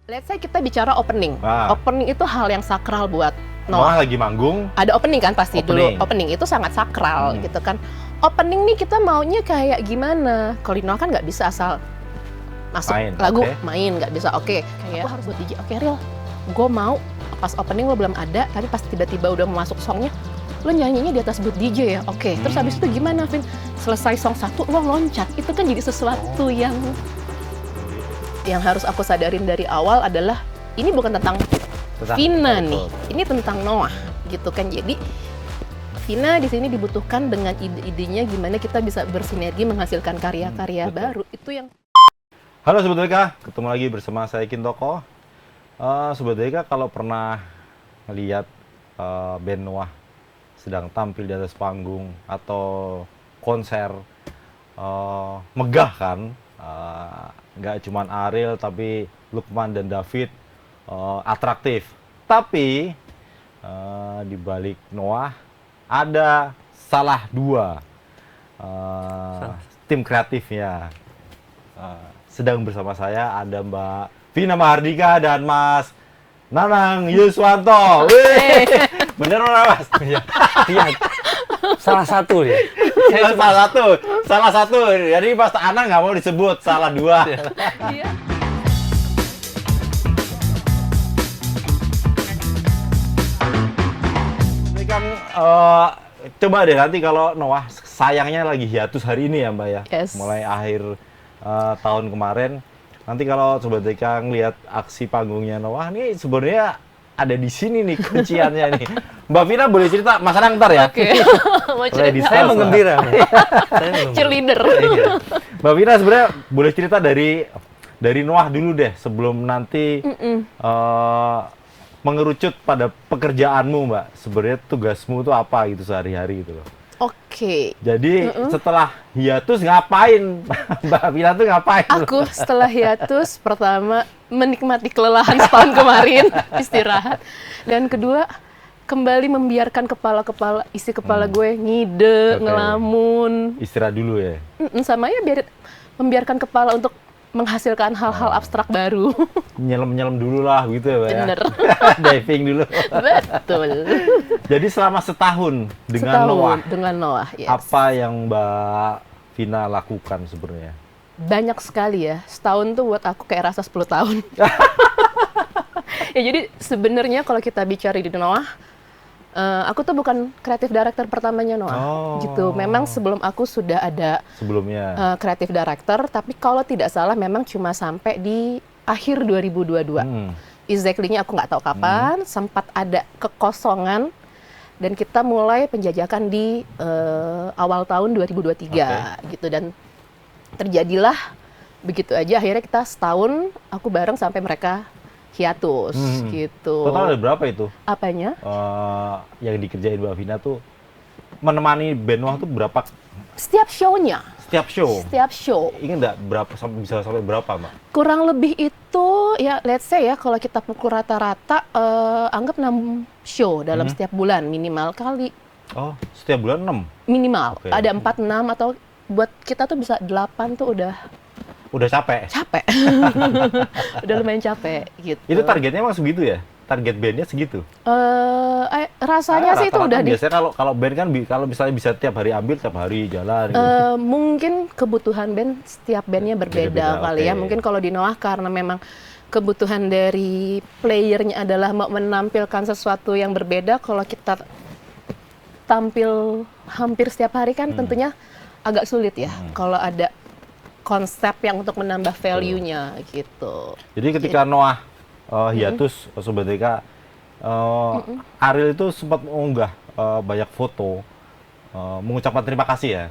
Let's say kita bicara opening. Opening itu hal yang sakral buat Noah lagi manggung. Ada opening kan pasti opening. Dulu. Opening itu sangat sakral gitu kan. Opening nih kita maunya kayak gimana? Kalau di Noah kan nggak bisa asal masuk lagu main, nggak bisa. Kayak aku harus buat DJ. Real, gue mau pas opening lo belum ada, tapi pas tiba-tiba udah mau masuk songnya, lo nyanyinya di atas booth DJ ya. Terus habis itu gimana, Vin? Selesai song 1 lo loncat. Itu kan jadi sesuatu yang harus aku sadarin dari awal adalah ini bukan tentang Vina nih, ini tentang Noah gitu kan. Jadi Vina di sini dibutuhkan dengan ide-idenya gimana kita bisa bersinergi menghasilkan karya-karya baru. Itu yang. Halo Sobat Deka, ketemu lagi bersama saya Kintoko. Sobat Deka, kalau pernah melihat band Noah sedang tampil di atas panggung atau konser, megah kan? Nggak cuman Ariel tapi Lukman dan David atraktif. Tapi di balik Noah ada salah dua tim kreatifnya. Sedang bersama saya ada Mbak Vina Mahardika dan Mas Nanang Yuswanto. Bener Mas? Iya. Salah satu ya. Salah satu. Jadi Mas Anang nggak mau disebut, salah dua. Iya. Ini kan coba deh nanti kalau Noah sayangnya lagi hiatus hari ini ya Mbak ya. Yes. Mulai akhir tahun kemarin. Nanti kalau Sobat Deka ngelihat aksi panggungnya Noah nih sebenarnya ada di sini nih kunciannya nih. Mbak Vina boleh cerita, Mas Anang ntar ya. Mau cerita. Saya menggembira. Cheerleader. Mbak Vina sebenarnya boleh cerita dari Noah dulu deh sebelum nanti mengerucut pada pekerjaanmu Mbak. Sebenarnya tugasmu tuh apa gitu sehari-hari gitu loh. Jadi setelah hiatus ngapain? Mbak Vina tuh ngapain? Aku setelah hiatus pertama menikmati kelelahan setahun kemarin, istirahat. Dan kedua, kembali membiarkan isi kepala gue ngide, ngelamun. Istirahat dulu ya? Sama ya membiarkan kepala untuk menghasilkan hal-hal abstrak baru. Nyelam dulu lah gitu ya Mbak ya? Bener. Diving dulu. Betul. Jadi selama setahun dengan Noah, yes. Apa yang Mbak Vina lakukan sebenarnya? Banyak sekali ya. Setahun tuh buat aku kayak rasa 10 tahun. Ya jadi sebenarnya kalau kita bicara di Noah, aku tuh bukan kreatif director pertamanya Noah, gitu. Memang sebelum aku sudah ada sebelumnya kreatif director, tapi kalau tidak salah memang cuma sampai di akhir 2022. Exactly-nya aku nggak tahu kapan, sempat ada kekosongan dan kita mulai penjajakan di awal tahun 2023 gitu, dan terjadilah begitu aja. Akhirnya kita setahun aku bareng sampai mereka hiatus gitu. Total ada berapa itu? Apanya? Yang dikerjain Mbak Vina tuh menemani band Noah tuh berapa? Setiap show-nya. Setiap show. Ingat nggak berapa bisa sampai berapa Mbak? Kurang lebih itu ya, let's say ya kalau kita pukul rata-rata anggap 6 show dalam setiap bulan minimal kali. Oh, setiap bulan 6? Minimal. Ada 4, 6 atau buat kita tuh bisa 8 tuh udah capek? Capek. Udah lumayan capek gitu. Itu targetnya emang segitu ya? Target bandnya segitu? Rasanya sih itu udah biasanya kalau band kan kalau misalnya bisa tiap hari ambil, tiap hari jalan gitu. Mungkin kebutuhan band setiap bandnya berbeda kali ya. Mungkin kalau di Noah karena memang kebutuhan dari playernya adalah mau menampilkan sesuatu yang berbeda. Kalau kita tampil hampir setiap hari kan tentunya agak sulit ya. Kalau ada konsep yang untuk menambah value-nya gitu. Jadi ketika Noah hiatus, Sobat Deka, Ariel itu sempat mengunggah banyak foto mengucapkan terima kasih ya.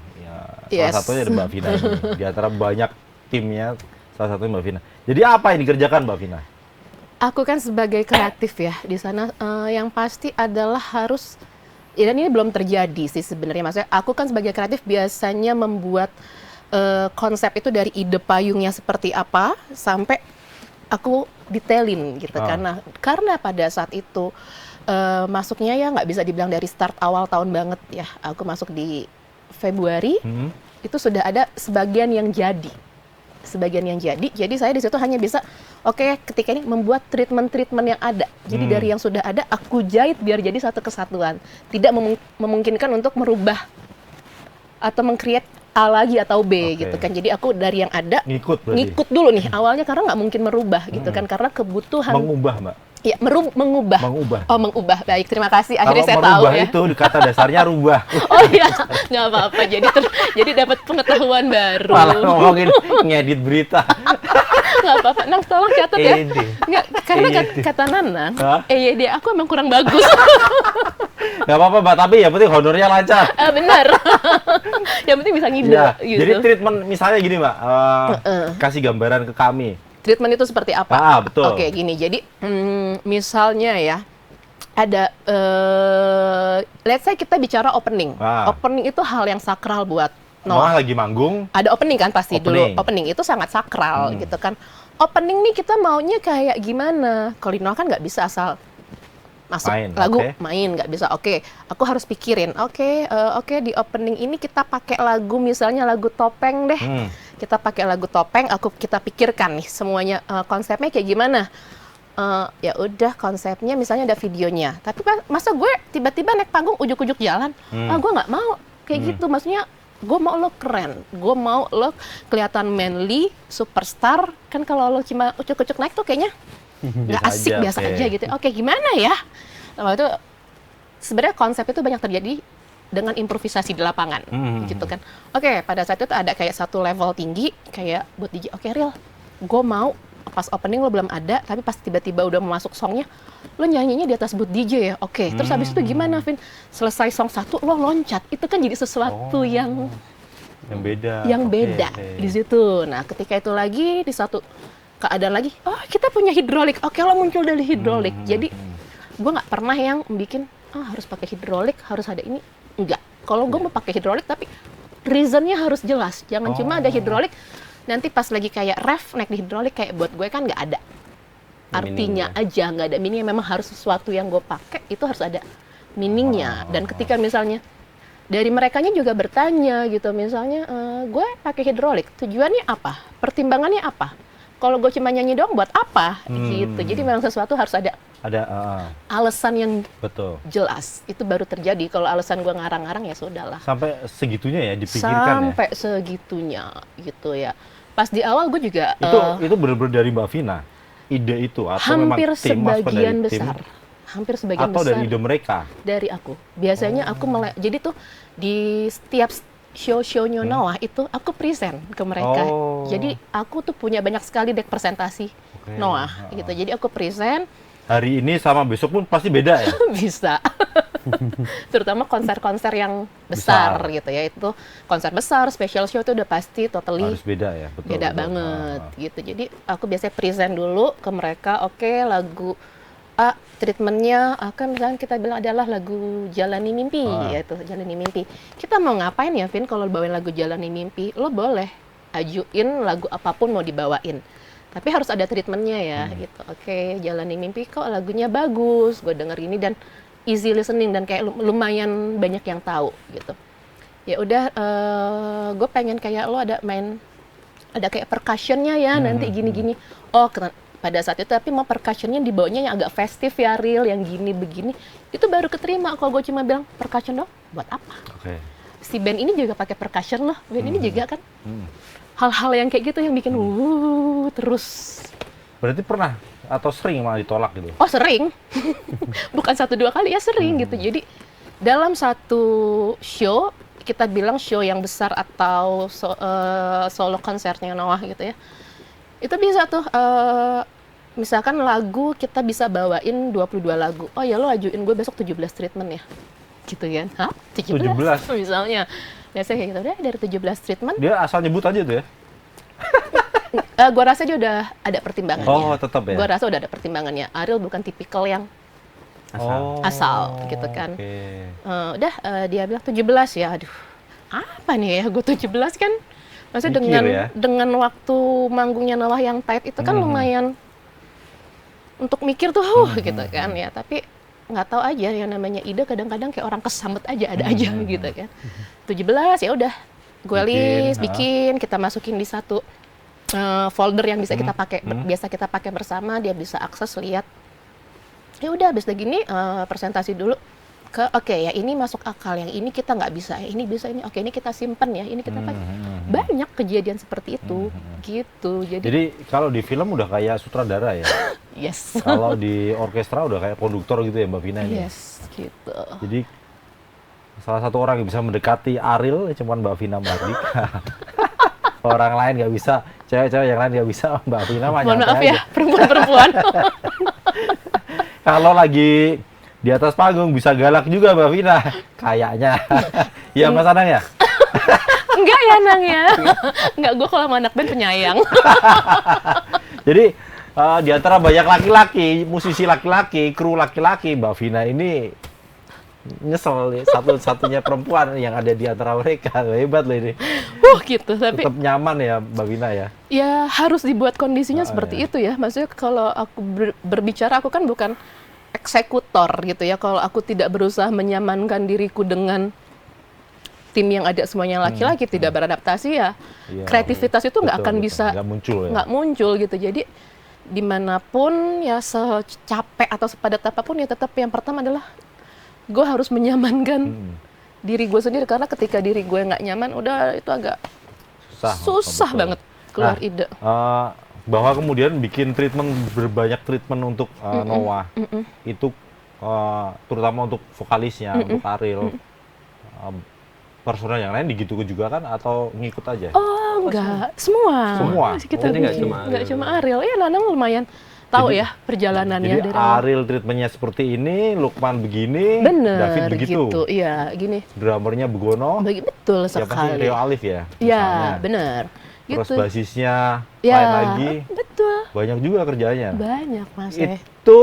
Salah satunya ada Mbak Vina ini. Di antara banyak timnya, salah satunya Mbak Vina. Jadi apa yang dikerjakan Mbak Vina? Aku kan sebagai kreatif ya di sana, yang pasti adalah harus, dan ini belum terjadi sih sebenarnya. Maksudnya aku kan sebagai kreatif biasanya membuat konsep itu dari ide payungnya seperti apa sampai aku detailin gitu. Karena pada saat itu masuknya ya nggak bisa dibilang dari start awal tahun banget ya. Aku masuk di Februari, itu sudah ada sebagian yang jadi. Jadi saya di situ hanya bisa Oke, ketika ini membuat treatment-treatment yang ada. Jadi dari yang sudah ada aku jahit biar jadi satu kesatuan. Tidak memungkinkan untuk merubah atau meng-create A lagi atau B gitu kan. Jadi aku dari yang ada ngikut dulu nih awalnya karena nggak mungkin merubah gitu kan karena kebutuhan mengubah, Mbak. Ya, mengubah. Oh, mengubah. Baik, terima kasih. Akhirnya kalau saya tahu ya. itu kata dasarnya rubah. Oh iya, nggak apa-apa. Jadi dapat pengetahuan baru. Malah ngomongin ngedit berita. Nggak apa-apa. Nang, tolong catat ya. Nggak, karena kata Nanang, EYD aku emang kurang bagus. Nggak apa-apa, Mbak. Tapi ya penting honornya lancar. Benar. Yang penting bisa ngide. Ya, gitu. Jadi treatment misalnya gini, Mbak. Kasih gambaran ke kami. Treatment itu seperti apa? Betul. Oke, gini. Jadi, misalnya ya, ada, let's say kita bicara opening. Opening itu hal yang sakral buat Noah. Lagi manggung. Ada opening kan pasti dulu. Opening itu sangat sakral gitu kan. Opening nih kita maunya kayak gimana? Kalau di Noah kan nggak bisa asal masuk lagu main, nggak bisa. Oke, aku harus pikirin. Oke, di opening ini kita pakai lagu misalnya lagu topeng deh. Kita pakai lagu topeng, kita pikirkan nih semuanya konsepnya kayak gimana. Ya udah konsepnya misalnya ada videonya. Tapi masa gue tiba-tiba naik panggung ujuk-ujuk jalan? Gue nggak mau kayak gitu. Maksudnya gue mau lo keren, gue mau lo kelihatan manly, superstar. Kan kalau lo cuma ucuk-ucuk naik tuh kayaknya nggak asik, biasa aja gitu. Oke, gimana ya? Nah, itu sebenarnya konsep itu banyak terjadi dengan improvisasi di lapangan, gitu kan. Oke, pada saat itu ada kayak satu level tinggi, kayak buat DJ. Oke, Ril, gue mau pas opening lo belum ada, tapi pas tiba-tiba udah mau masuk songnya, lo nyanyinya di atas booth DJ ya. Oke, terus habis itu gimana, Vin? Selesai song 1, lo loncat. Itu kan jadi sesuatu yang beda. Yang beda di situ. Nah, ketika itu lagi di satu keadaan lagi, oh kita punya hidrolik. Oke, lo muncul dari hidrolik. Jadi gue nggak pernah yang bikin harus pakai hidrolik, harus ada ini. Enggak. Kalau gue mau pakai hidrolik, tapi reasonnya harus jelas. Jangan cuma ada hidrolik, nanti pas lagi kayak ref naik di hidrolik, kayak buat gue kan nggak ada artinya aja, nggak ada meaning. Memang harus sesuatu yang gue pakai itu harus ada meaningnya. Dan ketika misalnya dari merekanya juga bertanya gitu, misalnya gue pakai hidrolik, tujuannya apa? Pertimbangannya apa? Kalau gue cuma nyanyi doang buat apa? Gitu. Jadi memang sesuatu harus ada alasan yang jelas. Itu baru terjadi. Kalau alasan gue ngarang-ngarang ya sudahlah. Sampai segitunya ya dipikirkan. Sampai segitunya gitu ya. Pas di awal gue juga itu benar-benar dari Mbak Vina ide itu atau hampir memang tim sebagian besar. Hampir sebagian atau besar. dari ide mereka? Dari aku. Biasanya aku jadi tuh di setiap show-shownya Noah itu aku present ke mereka. Jadi aku tuh punya banyak sekali deck presentasi Noah gitu. Jadi aku present. Hari ini sama besok pun pasti beda ya? Bisa. Terutama konser-konser yang besar gitu ya. Itu konser besar, special show itu udah pasti totally harus beda ya? Beda banget gitu. Jadi aku biasanya present dulu ke mereka. Oke, lagu A, treatmentnya akan misalnya kita bilang adalah lagu Jalani Mimpi, yaitu Jalani Mimpi. Kita mau ngapain ya, Vin, kalau bawain lagu Jalani Mimpi? Lo boleh ajuin lagu apapun mau dibawain. Tapi harus ada treatmentnya ya, gitu. Oke, Jalani Mimpi kok lagunya bagus, gue denger ini dan easy listening dan kayak lumayan banyak yang tahu gitu. Ya udah, gue pengen kayak lo ada kayak percussionnya ya, nanti gini-gini. Pada saat itu tapi mau percussionnya dibawanya yang agak festif ya, real, yang gini begini. Itu baru keterima. Kalau gue cuma bilang percussion dong, buat apa? Si band ini juga pakai percussion loh, band ini juga kan. Hal-hal yang kayak gitu yang bikin terus. Berarti pernah atau sering malah ditolak gitu? Oh sering, bukan 1-2 kali ya, sering gitu. Jadi dalam satu show, kita bilang show yang besar atau solo konsernya Noah gitu ya, itu bisa tuh misalkan lagu kita bisa bawain 22 lagu. Oh ya lo ajuin gue besok 17 treatment ya, gitu kan? Hah? 17? Misalnya. Biasanya kayak gitu, udah dari 17 treatment. Dia asal nyebut aja tuh ya? Gue rasa dia udah ada pertimbangannya. Oh, tetap ya? Gue rasa udah ada pertimbangannya. Ariel bukan tipikal yang asal gitu kan. Dia bilang 17 ya, aduh apa nih ya, gue 17 kan. Maksudnya dengan waktu manggungnya Noah yang tight itu kan lumayan untuk mikir tuh, gitu kan ya. Tapi nggak tahu aja, yang namanya ide kadang-kadang kayak orang kesambet aja, ada aja gitu kan. 17 ya udah, gue bikin, kita masukin di satu folder yang bisa kita pakai biasa kita pakai bersama, dia bisa akses lihat. Ya udah habis dari gini presentasi dulu ke oke ya ini masuk akal, yang ini kita nggak bisa, ini bisa, ini oke ini kita simpen ya, ini kita pakai. Banyak kejadian seperti itu gitu. Jadi kalau di film udah kayak sutradara ya. Yes. Kalau di orkestra udah kayak konduktor gitu ya Mbak Vina ini. Yes, gitu. Jadi salah satu orang yang bisa mendekati Ariel ya cuman Mbak Vina Mardika. Orang lain nggak bisa, cewek-cewek yang lain nggak bisa, Mbak Vina mah Mohon nyantai maaf ya, aja. perempuan-perempuan. Kalau lagi di atas panggung bisa galak juga Mbak Vina, kayaknya. Iya Mas Anang ya? Enggak ya, Nang ya. Enggak, gue kalau sama anak band penyayang. Jadi di antara banyak laki-laki, musisi laki-laki, kru laki-laki, Mbak Vina ini nyesel satu-satunya perempuan yang ada di antara mereka. Hebat loh ini. Gitu. Tapi Tetap nyaman ya Mbak Vina ya? ya harus dibuat kondisinya seperti ya. itu ya. Maksudnya kalau aku berbicara, aku kan bukan eksekutor gitu ya. Kalau aku tidak berusaha menyamankan diriku dengan tim yang ada semuanya laki-laki, tidak beradaptasi ya, Iya, kreativitas itu nggak akan bisa, nggak muncul ya. nggak muncul gitu. Jadi dimanapun ya secapek atau sepadat apapun ya tetap yang pertama adalah gue harus menyamankan diri gue sendiri, karena ketika diri gue nggak nyaman udah itu agak susah betul. banget keluar Nah, ide. Bahwa kemudian bikin treatment, berbanyak treatment untuk Noah itu terutama untuk vokalisnya, untuk Ariel, personel yang lain digitu juga kan atau ngikut aja? Oh enggak, semua. Semua? Kita Jadi nggak bikin. cuma Nggak Ariel. cuma Ariel. Ya Nanang lumayan tahu Jadi- ya perjalanannya Jadi dari awal. Ariel treatmentnya seperti ini, Lukman begini, Bener David begitu. gitu. Iya, gini. Drummernya Begono, Betul siapa sih? sekali. Rio Alif ya? Iya, misalnya. benar. Terus Gitu. basisnya Ya, lain lagi, betul. banyak juga kerjanya. Banyak Mas. Itu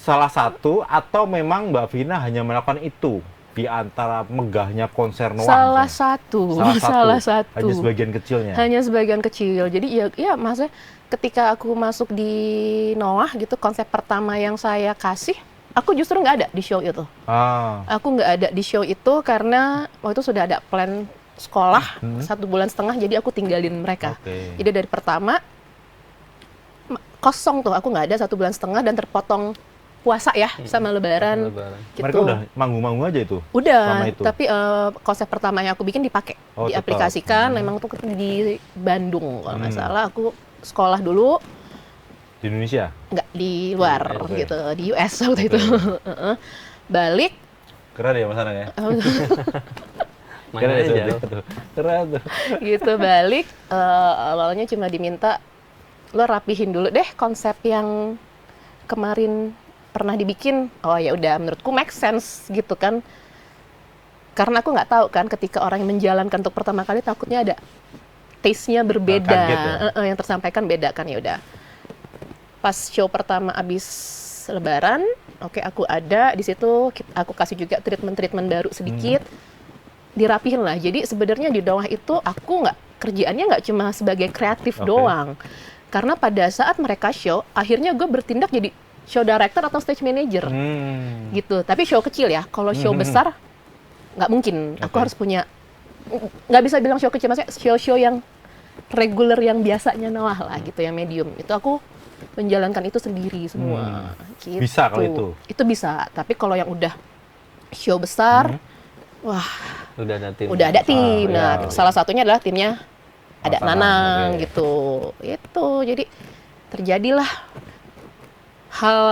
salah satu atau memang Mbak Vina hanya melakukan itu di antara megahnya konser Noah? Salah misalnya? satu. Salah Salah satu. Hanya satu. sebagian kecilnya. Hanya sebagian kecil. Jadi ya maksudnya ketika aku masuk di Noah gitu, konsep pertama yang saya kasih, aku justru nggak ada di show itu. Aku nggak ada di show itu karena waktu itu sudah ada plan sekolah 1,5 bulan, jadi aku tinggalin mereka. Oke. Jadi dari pertama kosong tuh, aku nggak ada 1,5 bulan dan terpotong puasa ya sama Lebaran. Lebaran. Gitu. Mereka udah manggung-manggung aja itu? Udah, sama itu? tapi konsep pertama yang aku bikin dipakai, Oh, tetap. diaplikasikan. Memang tuh di Bandung kalau nggak salah. Aku sekolah dulu, Di Indonesia? nggak di luar Oke. gitu, di US waktu itu. Balik, Keren ya Mas Anang ya? Main Keren ya, aja. tuh. Keren tuh. gitu balik. Awalnya cuma diminta lo rapihin dulu deh konsep yang kemarin pernah dibikin. Oh ya udah, menurutku make sense gitu kan. Karena aku nggak tahu kan ketika orang yang menjalankan untuk pertama kali takutnya ada taste-nya berbeda, Kaget ya? yang tersampaikan beda kan. Ya udah. Pas show pertama abis Lebaran, oke aku ada di situ, aku kasih juga treatment baru sedikit, dirapihin lah. Jadi sebenarnya di Noah itu aku kerjaannya nggak cuma sebagai kreatif Oke. doang, karena pada saat mereka show, akhirnya gue bertindak jadi show director atau stage manager gitu. Tapi show kecil ya, kalau show besar nggak mungkin. Aku Oke. harus punya, nggak bisa bilang show kecil, maksudnya show yang reguler yang biasanya Noah lah gitu, yang medium. Itu aku menjalankan itu sendiri semua. Gitu. Bisa kalau itu? Itu bisa, tapi kalau yang udah show besar, wah Udah ada tim. udah ada tim. Nah, ya. salah satunya adalah timnya ada Mas Anang, Nanang oke. gitu. Itu jadi terjadilah hal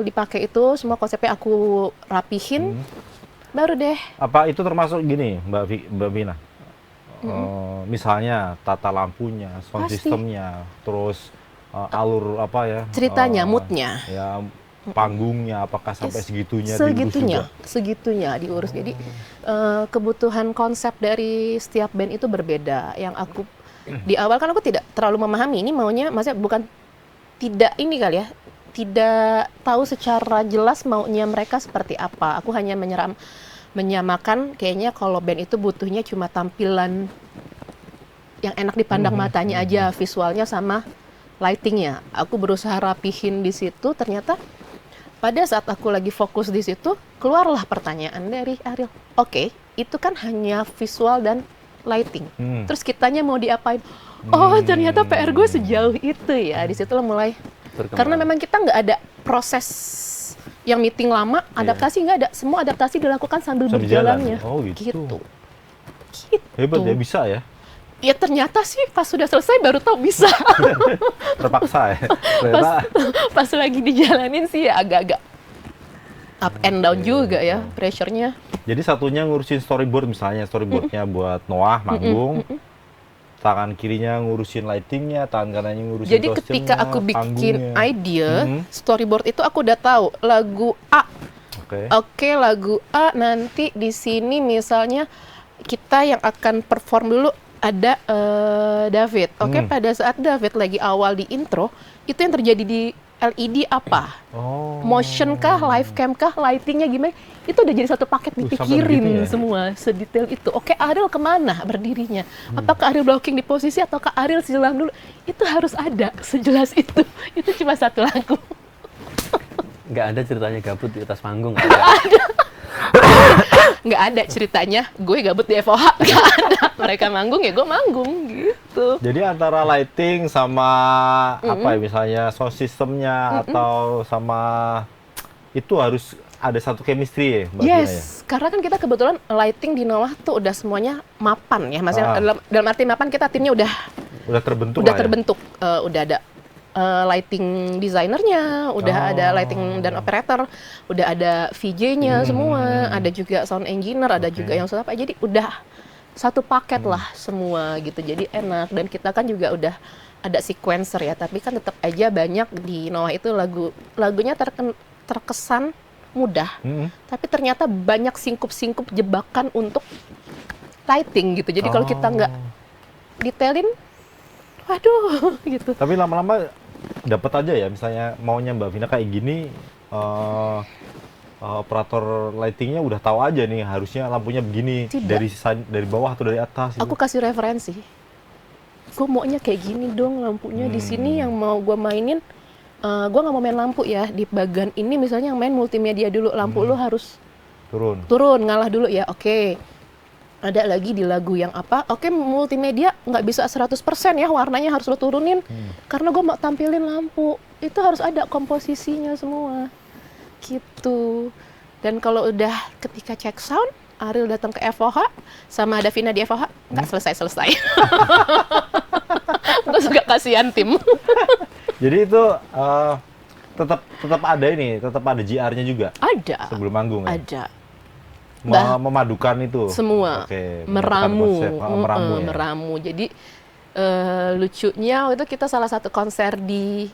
dipakai itu, semua konsepnya aku rapihin, baru deh. Apa itu termasuk gini Mbak Vina? Misalnya tata lampunya, sound Pasti. systemnya, terus alur apa ya? Ceritanya, moodnya. Ya, panggungnya apakah sampai Yes. segitunya diurus juga? Segitunya diurus. Jadi kebutuhan konsep dari setiap band itu berbeda. Yang aku di awal kan aku tidak terlalu memahami ini maunya, maksudnya bukan tidak ini kali ya, tidak tahu secara jelas maunya mereka seperti apa. Aku hanya menyamakan kayaknya kalau band itu butuhnya cuma tampilan yang enak dipandang matanya aja, visualnya sama lightingnya. Aku berusaha rapihin di situ, ternyata pada saat aku lagi fokus di situ, keluarlah pertanyaan dari Ariel. Oke, itu kan hanya visual dan lighting. Terus kitanya mau diapain? Oh, ternyata PR gue sejauh itu ya. Di situ mulai karena memang kita nggak ada proses yang meeting lama, adaptasi nggak ada. Semua adaptasi dilakukan sambil berjalannya. Oh, gitu. Gitu. Hebat ya, bisa ya. Ya ternyata sih pas sudah selesai baru tahu bisa. Terpaksa ya. Ternyata Pas lagi dijalanin sih ya agak-agak up and down juga ya pressure-nya. jadi satunya ngurusin storyboard misalnya, storyboardnya buat Noah manggung. Tangan kirinya ngurusin lightingnya, tangan kanannya ngurusin Jadi kostumnya, ketika aku bikin panggungnya. idea, storyboard itu aku udah tahu lagu A. Oke, lagu A nanti di sini misalnya kita yang akan perform dulu ada David. Oke, pada saat David lagi awal di intro, itu yang terjadi di LED apa? Motion kah, live cam kah, lightingnya gimana? Itu udah jadi satu paket dipikirin ya? semua, sedetail itu. Oke, Ariel kemana berdirinya? Apakah Ariel blocking di posisi ataukah Ariel silang dulu? Itu harus ada, sejelas itu. Itu cuma satu lagu. Nggak ada ceritanya gabut di atas panggung. Nggak ada ceritanya, gue gabut di FOH. Nggak ada. Mereka manggung ya gue manggung gitu. Jadi antara lighting sama apa ya, misalnya sound systemnya atau sama itu harus ada satu chemistry ya, Mbak Vina ya? Yes, karena kan kita kebetulan lighting di Noah tuh udah semuanya mapan ya. Maksudnya dalam arti mapan kita timnya udah terbentuk udah lah ya? terbentuk. Udah ada lighting designernya, udah ada lighting dan operator, udah ada VJ-nya semua, ada juga sound engineer, ada juga yang sound apa. Jadi udah satu paket lah semua gitu. Jadi enak, dan kita kan juga udah ada sequencer ya, tapi kan tetap aja banyak di Noah itu lagunya terkesan mudah, tapi ternyata banyak singkup-singkup jebakan untuk lighting gitu. Jadi kalau kita nggak detailin, waduh gitu. Tapi lama-lama dapat aja ya, misalnya maunya Mbak Vina kayak gini, operator lightingnya udah tahu aja nih harusnya lampunya begini. Tidak. dari bawah atau dari atas gitu. Aku kasih referensi. Gue maunya kayak gini dong lampunya di sini yang mau gue mainin. Gue nggak mau main lampu ya di bagian ini, misalnya yang main multimedia dulu, lampu lu harus turun ngalah dulu ya. Oke. Ada lagi di lagu yang apa? Oke, multimedia nggak bisa 100% ya, warnanya harus lo turunin karena gue mau tampilin lampu. Itu harus ada komposisinya semua. Gitu. Dan kalau udah ketika cek sound, Ariel datang ke FOH sama Davina di FOH, nggak selesai-selesai. Gue suka kasihan tim. Jadi itu tetap ada ini, tetap ada GR-nya juga. Ada. Sebelum manggung ya. Ada. Memadukan itu. Semua. Oke, Meramu. meramu ya. Meramu. Jadi lucunya waktu itu kita salah satu konser di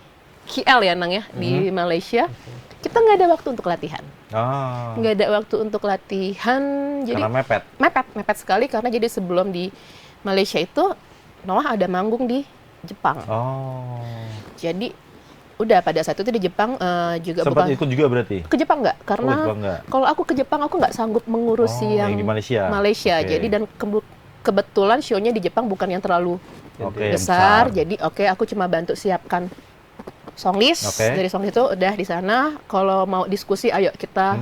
KL ya Nang ya, di Malaysia. Kita nggak ada waktu untuk latihan. Nggak ada waktu untuk latihan. Jadi Karena mepet. Mepet sekali karena jadi sebelum di Malaysia itu Noah ada manggung di Jepang. Jadi udah pada saat itu di Jepang juga sempat bukan ikut juga berarti? ke Jepang nggak? Karena kalau aku ke Jepang aku nggak sanggup mengurusi yang di Malaysia. Jadi dan kebetulan show-nya di Jepang bukan yang terlalu besar. Jadi aku cuma bantu siapkan songlist. Dari songlist itu udah di sana. Kalau mau diskusi, ayo kita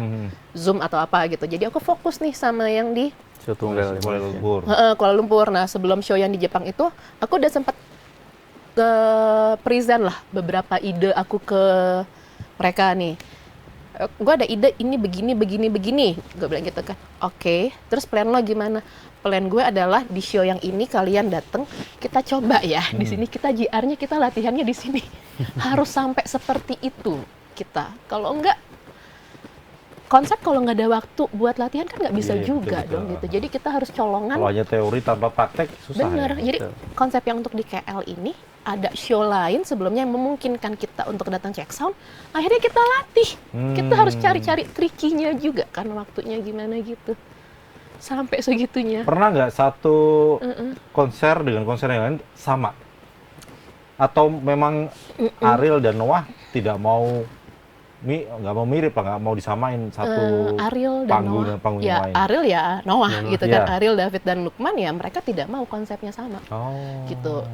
Zoom atau apa gitu. Jadi aku fokus nih sama yang di Kuala Lumpur. Kuala Lumpur. Nah sebelum show yang di Jepang itu, aku udah sempat present lah beberapa ide aku ke mereka nih. Gue ada ide ini begini. Gue bilang gitu kan. Oke. Terus plan lo gimana? Plan gue adalah di show yang ini kalian dateng, kita coba ya. Di sini kita JR-nya, kita latihannya di sini. Harus sampai seperti itu kita. Kalau enggak, konsep kalau nggak ada waktu buat latihan kan nggak bisa juga betul. dong gitu. Jadi kita harus colongan. Kalau hanya teori tanpa praktek susah. Bener. Ya? Jadi konsep yang untuk di KL ini ada show lain sebelumnya yang memungkinkan kita untuk datang check sound. Akhirnya kita latih. Kita harus cari-cari trikinya juga kan, waktunya gimana gitu. Sampai segitunya. Pernah nggak satu konser dengan konser yang lain sama? Atau memang Ariel dan Noah tidak mau nggak mau mirip lah, nggak mau disamain satu Ariel dan panggung Noah. dan panggung Ya, yang lain? Ariel ya Noah gitu kan. Iya. Ariel, David dan Lukman ya mereka tidak mau konsepnya sama. Gitu.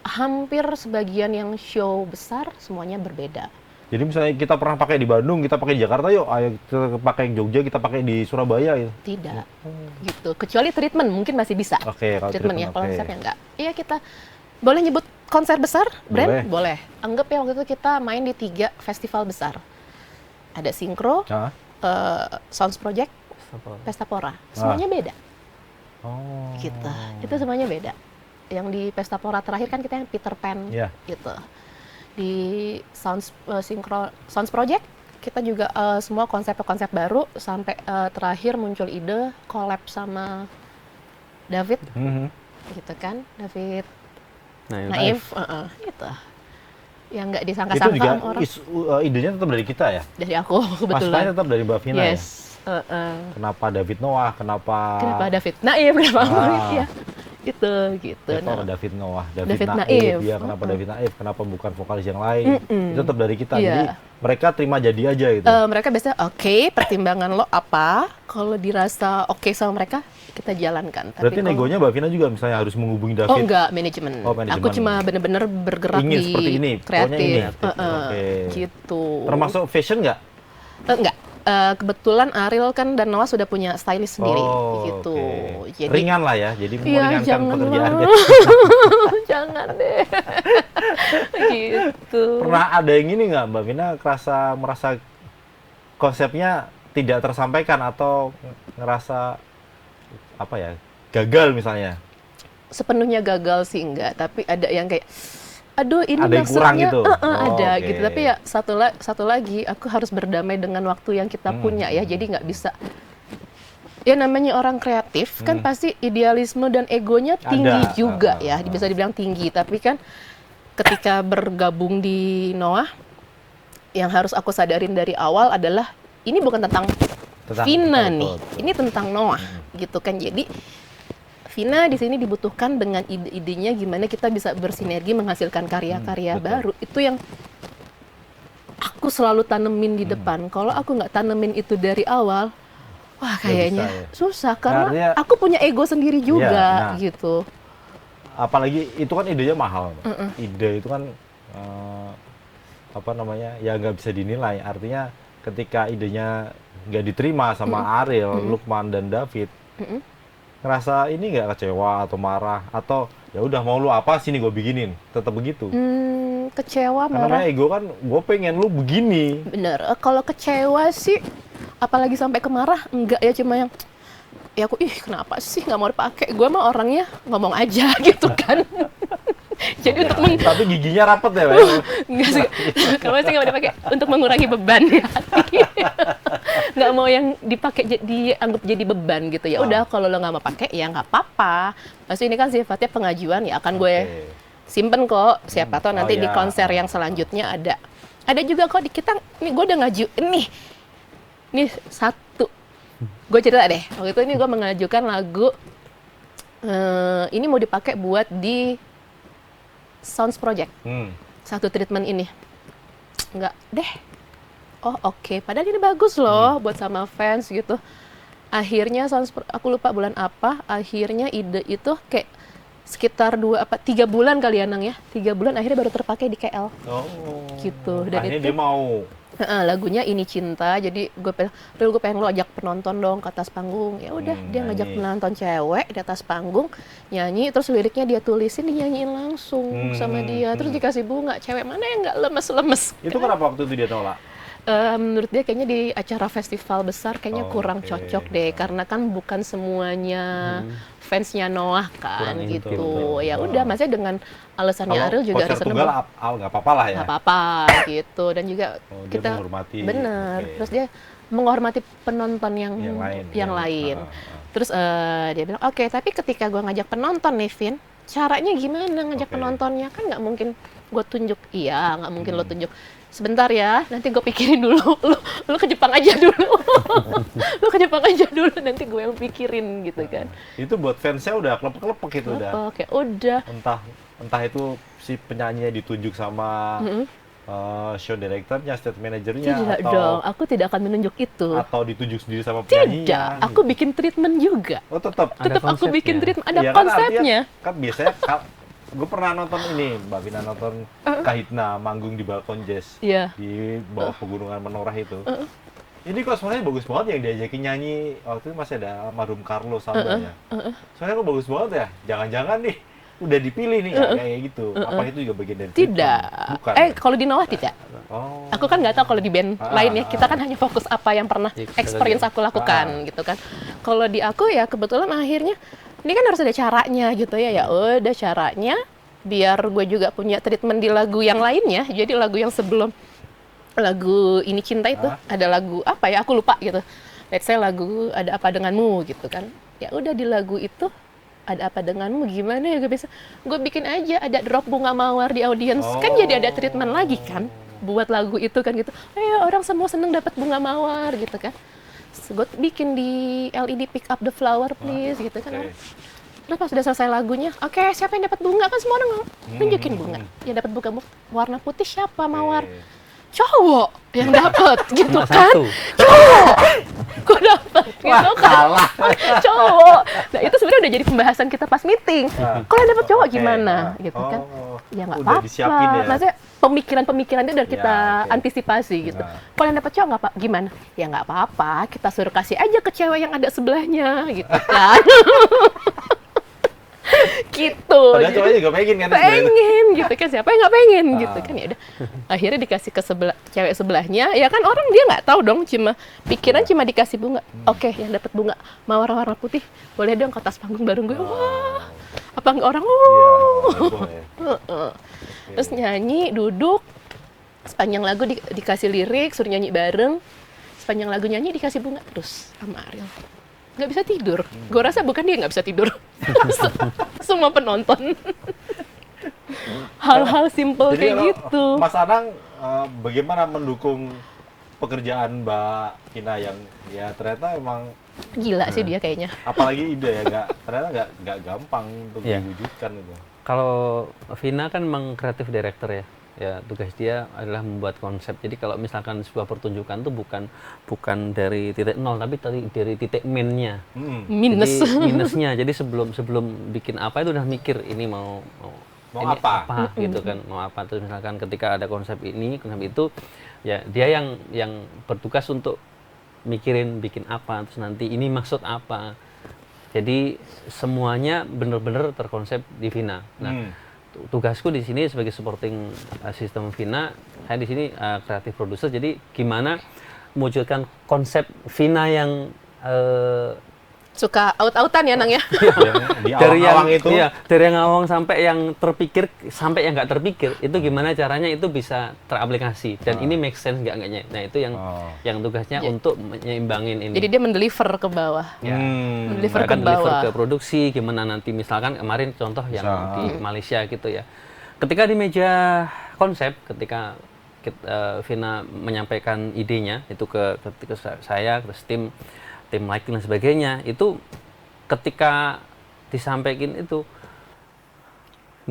Hampir sebagian yang show besar semuanya berbeda. Jadi misalnya kita pernah pakai di Bandung, kita pakai di Jakarta, yuk, ayo kita pakai di Jogja, kita pakai di Surabaya gitu. Tidak, gitu. Kecuali treatment mungkin masih bisa. Oke, kalau Treatment ya, treatment, oke. konsepnya enggak. Iya kita boleh nyebut konser besar, brand? Boleh. Anggap ya waktu itu kita main di 3 festival besar. Ada Synchro, Hah? Sounds Project, Pestapora. Semuanya beda. Oh. Gitu. Itu semuanya beda. Yang di Pestapora terakhir kan kita yang Peter Pan Iya. gitu. Di Sounds Sounds Project kita juga semua konsep baru sampai terakhir muncul ide collab sama David gitu kan, David Naif, gitu. Yang nggak Itu disangka-sangka juga sama orang. idenya tetap dari kita ya? Dari aku Masukannya kebetulan. tetap dari Mbak Vina ya? Yes. Kenapa David Noah? Kenapa David Naif? Kenapa Ah. ya? Gitu. Ya, Nah, David Noah, David Naif, Naif. ya kenapa David Naif, kenapa bukan vokalis yang lain? Itu tetap dari kita. Iya. Jadi mereka terima jadi aja gitu. mereka biasanya oke, pertimbangan lo apa? Kalau dirasa oke sama mereka, kita jalankan. Berarti kalau- negonya Mbak Vina juga misalnya harus menghubungi David. Oh enggak, manajemen. Oh, manajemen. Aku cuma bener-bener bergerak Ingin di seperti ini, pokoknya kreatif. ini. Oke. Gitu. Termasuk fashion nggak? Enggak. Kebetulan Ariel kan dan Noah sudah punya stylist sendiri gitu. oke. Jadi Ringan lah ya, jadi iya, meringankan jangan pekerjaannya. jangan deh. Gitu. Pernah ada yang ini nggak Mbak Vina merasa konsepnya tidak tersampaikan atau ngerasa apa ya, gagal misalnya? Sepenuhnya gagal sih enggak, tapi ada yang kayak aduh ini Ada yang kurang maksudnya gitu? ada Oke. gitu. Tapi ya satu lagi aku harus berdamai dengan waktu yang kita punya ya. Jadi nggak bisa ya namanya orang kreatif kan pasti idealisme dan egonya tinggi Ada. juga ya, bisa dibilang tinggi. Tapi kan ketika bergabung di Noah, yang harus aku sadarin dari awal adalah ini bukan tentang Vina betul, nih, betul. ini tentang Noah gitu kan. Jadi Vina di sini dibutuhkan dengan ide-idenya gimana kita bisa bersinergi menghasilkan karya-karya betul. baru. Itu yang aku selalu tanemin di depan. Kalau aku nggak tanemin itu dari awal, wah kayaknya bisa, ya. susah karena Artinya- aku punya ego sendiri juga nah. gitu. Apalagi itu kan idenya mahal. Ide itu kan apa namanya, ya nggak bisa dinilai. Artinya ketika idenya nggak diterima sama Ariel, Lukman dan David, ngerasa ini nggak kecewa atau marah atau ya udah mau lu apa sini gue bikinin, tetap begitu. Kecewa, Karena marah. namanya ego kan, gue pengen lu begini. Bener. Kalau kecewa sih, apalagi sampai kemarah, enggak ya, cuma yang ya aku kenapa sih nggak mau dipakai? Gue mah orangnya ngomong aja gitu kan. Jadi untuk Tapi giginya rapet ya, Pak? enggak sih, kamu sih nggak mau dipakai untuk mengurangi beban di hati. Nggak mau yang dipakai dianggap jadi beban gitu ya. Udah kalau lo nggak mau pakai ya nggak apa-apa. Pasti ini kan sifatnya pengajuan ya akan gue simpen kok. Siapa tahu nanti di ya. konser yang selanjutnya ada. Ada juga kok di kita. Nih gue udah ngajuin nih satu. Gue cerita deh. Waktu itu ini gue mengajukan lagu. Ini mau dipakai buat di Sounds Project. Satu treatment ini. Enggak deh. Oh oke, padahal ini bagus loh buat sama fans gitu. Akhirnya aku lupa bulan apa, akhirnya ide itu kayak sekitar 3 bulan kali ya Nang ya. 3 bulan akhirnya baru terpakai di KL. Oh. Gitu. Dan Akhirnya itu dia mau. lagunya Ini Cinta. Jadi gue pengen lo ajak penonton dong ke atas panggung. Ya udah, dia ngajak nyanyi. penonton cewek di atas panggung nyanyi, terus liriknya dia tulisin, dinyanyiin langsung sama dia. Terus dikasih bunga. Cewek mana yang nggak lemes-lemes? Itu kenapa waktu itu dia tolak? Menurut dia kayaknya di acara festival besar kayaknya kurang Oke. cocok deh, karena kan bukan semuanya fansnya Noah kan Kurang gitu. intim. Ya udah, maksudnya dengan alasannya Kalau Ariel juga konser harus tunggal nggak apa-apa lah ya. nggak apa-apa gitu. Dan juga Oh, dia kita menghormati. bener. Oke. Terus dia menghormati penonton yang Yang lain. lain. Terus dia bilang oke, tapi ketika gua ngajak penonton nih Vin, caranya gimana ngajak Oke. penontonnya? Kan nggak mungkin gue tunjuk, iya nggak mungkin lo tunjuk. Sebentar ya, nanti gue pikirin dulu. Lu ke Jepang aja dulu. Lu ke Jepang aja dulu, nanti gue yang pikirin gitu kan. Itu buat fansnya udah kelepek-kelepek itu udah. Oke, udah. Entah itu si penyanyinya ditunjuk sama show directornya, stage manajernya, Tidak dong, aku tidak akan menunjuk itu. atau ditunjuk sendiri sama penyanyinya. Tidak, aku bikin treatment juga. Oh tetap. Ada Tetap aku konsepnya. bikin treatment, ada Ya kan, konsepnya. artinya kan biasanya gue pernah nonton ini, Mbak Vina nonton Kahitna manggung di balkon jazz Iya. di bawah pegunungan Menoreh itu. Ini kok suaranya bagus banget yang diajakin nyanyi waktu itu masih ada almarhum Carlos Sambanya. Soalnya kok bagus banget ya. Jangan-jangan nih udah dipilih nih kayak gitu. Apa itu juga bagian dari Tidak. treatment? Bukan. Kalau di Noah tidak. Oh. Aku kan nggak tahu kalau di band lain ya. Kita kan hanya fokus apa yang pernah experience aku lakukan gitu kan. Kalau di aku ya kebetulan akhirnya ini kan harus ada caranya gitu ya. Ya udah caranya biar gue juga punya treatment di lagu yang lainnya. Jadi lagu yang sebelum lagu Ini Cinta itu ada lagu apa ya? Aku lupa gitu. Let's say lagu Ada Apa Denganmu gitu kan. Ya udah di lagu itu Ada Apa Denganmu gimana ya gue bisa gue bikin aja ada drop bunga mawar di audience kan jadi ada treatment lagi kan buat lagu itu kan gitu. Orang semua seneng dapat bunga mawar gitu kan. Gue bikin di LED Pick Up the Flower Please gitu kan. Terus pas udah selesai lagunya, oke, siapa yang dapat bunga kan semua orang nunjukin bunga. Yang dapat bunga warna putih siapa mawar? Cowok yang dapat gitu Cuma kan. satu. Cowok. Gue dapat gitu kan. Kalah. Cowok. Nah, itu sebenarnya udah jadi pembahasan kita pas meeting. Kalau yang dapat cowok gimana gitu kan. Ya nggak Udah disiapin apa-apa. ya. Maksudnya pemikiran-pemikiran itu udah kita oke. antisipasi gitu. Kalau yang dapat cowok nggak apa gimana? Ya nggak apa-apa, kita suruh kasih aja ke cewek yang ada sebelahnya gitu kan. Gitu. Padahal cowoknya juga pengen kan sebenarnya. Pengen gitu kan, siapa yang nggak pengen gitu kan. Ya udah akhirnya dikasih ke cewek sebelahnya, ya kan orang dia nggak tahu dong, cuma pikiran cuma dikasih bunga. Oke, yang dapat bunga mawar warna putih boleh dong ke atas panggung bareng gue. Wah, apa nggak orang Boleh. terus nyanyi duduk sepanjang lagu dikasih lirik, suruh nyanyi bareng, sepanjang lagu nyanyi dikasih bunga terus sama Ariel. Nggak bisa tidur. Gue rasa bukan dia nggak bisa tidur. Semua penonton. Hal-hal simple Jadi kayak kalau gitu. Mas Anang bagaimana mendukung pekerjaan Mbak Vina yang ya ternyata emang Gila sih dia kayaknya. apalagi ide ya ternyata nggak gampang untuk Iya. diwujudkan itu. Kalau Vina kan memang kreatif director ya. Ya tugas dia adalah membuat konsep. Jadi kalau misalkan sebuah pertunjukan tuh bukan dari titik nol tapi dari titik min-nya. Minus. Jadi, minusnya. Jadi sebelum bikin apa itu udah mikir ini mau Mau ini apa? gitu kan, mau apa. Terus misalkan ketika ada konsep ini, konsep itu, ya dia yang bertugas untuk mikirin bikin apa, terus nanti ini maksud apa. Jadi semuanya benar-benar terkonsep di Vina. Nah, tugasku di sini sebagai supporting system Vina, saya di sini creative producer. Jadi gimana mewujudkan konsep Vina yang Suka out-outan ya Nang ya. Di dari yang awang-awang itu iya, dari yang awang sampai yang terpikir sampai yang nggak terpikir itu gimana caranya itu bisa teraplikasi dan ini make sense nggaknya. Nah itu yang tugasnya untuk menyeimbangin ini. Jadi dia mendeliver ke bawah. Ya. Mendeliver ke Akan deliver bawah. ke produksi gimana nanti misalkan kemarin contoh yang Bisa. di Malaysia gitu ya. Ketika di meja konsep, ketika Vina menyampaikan idenya itu ke saya, ke tim lighting dan sebagainya, itu ketika disampaikan itu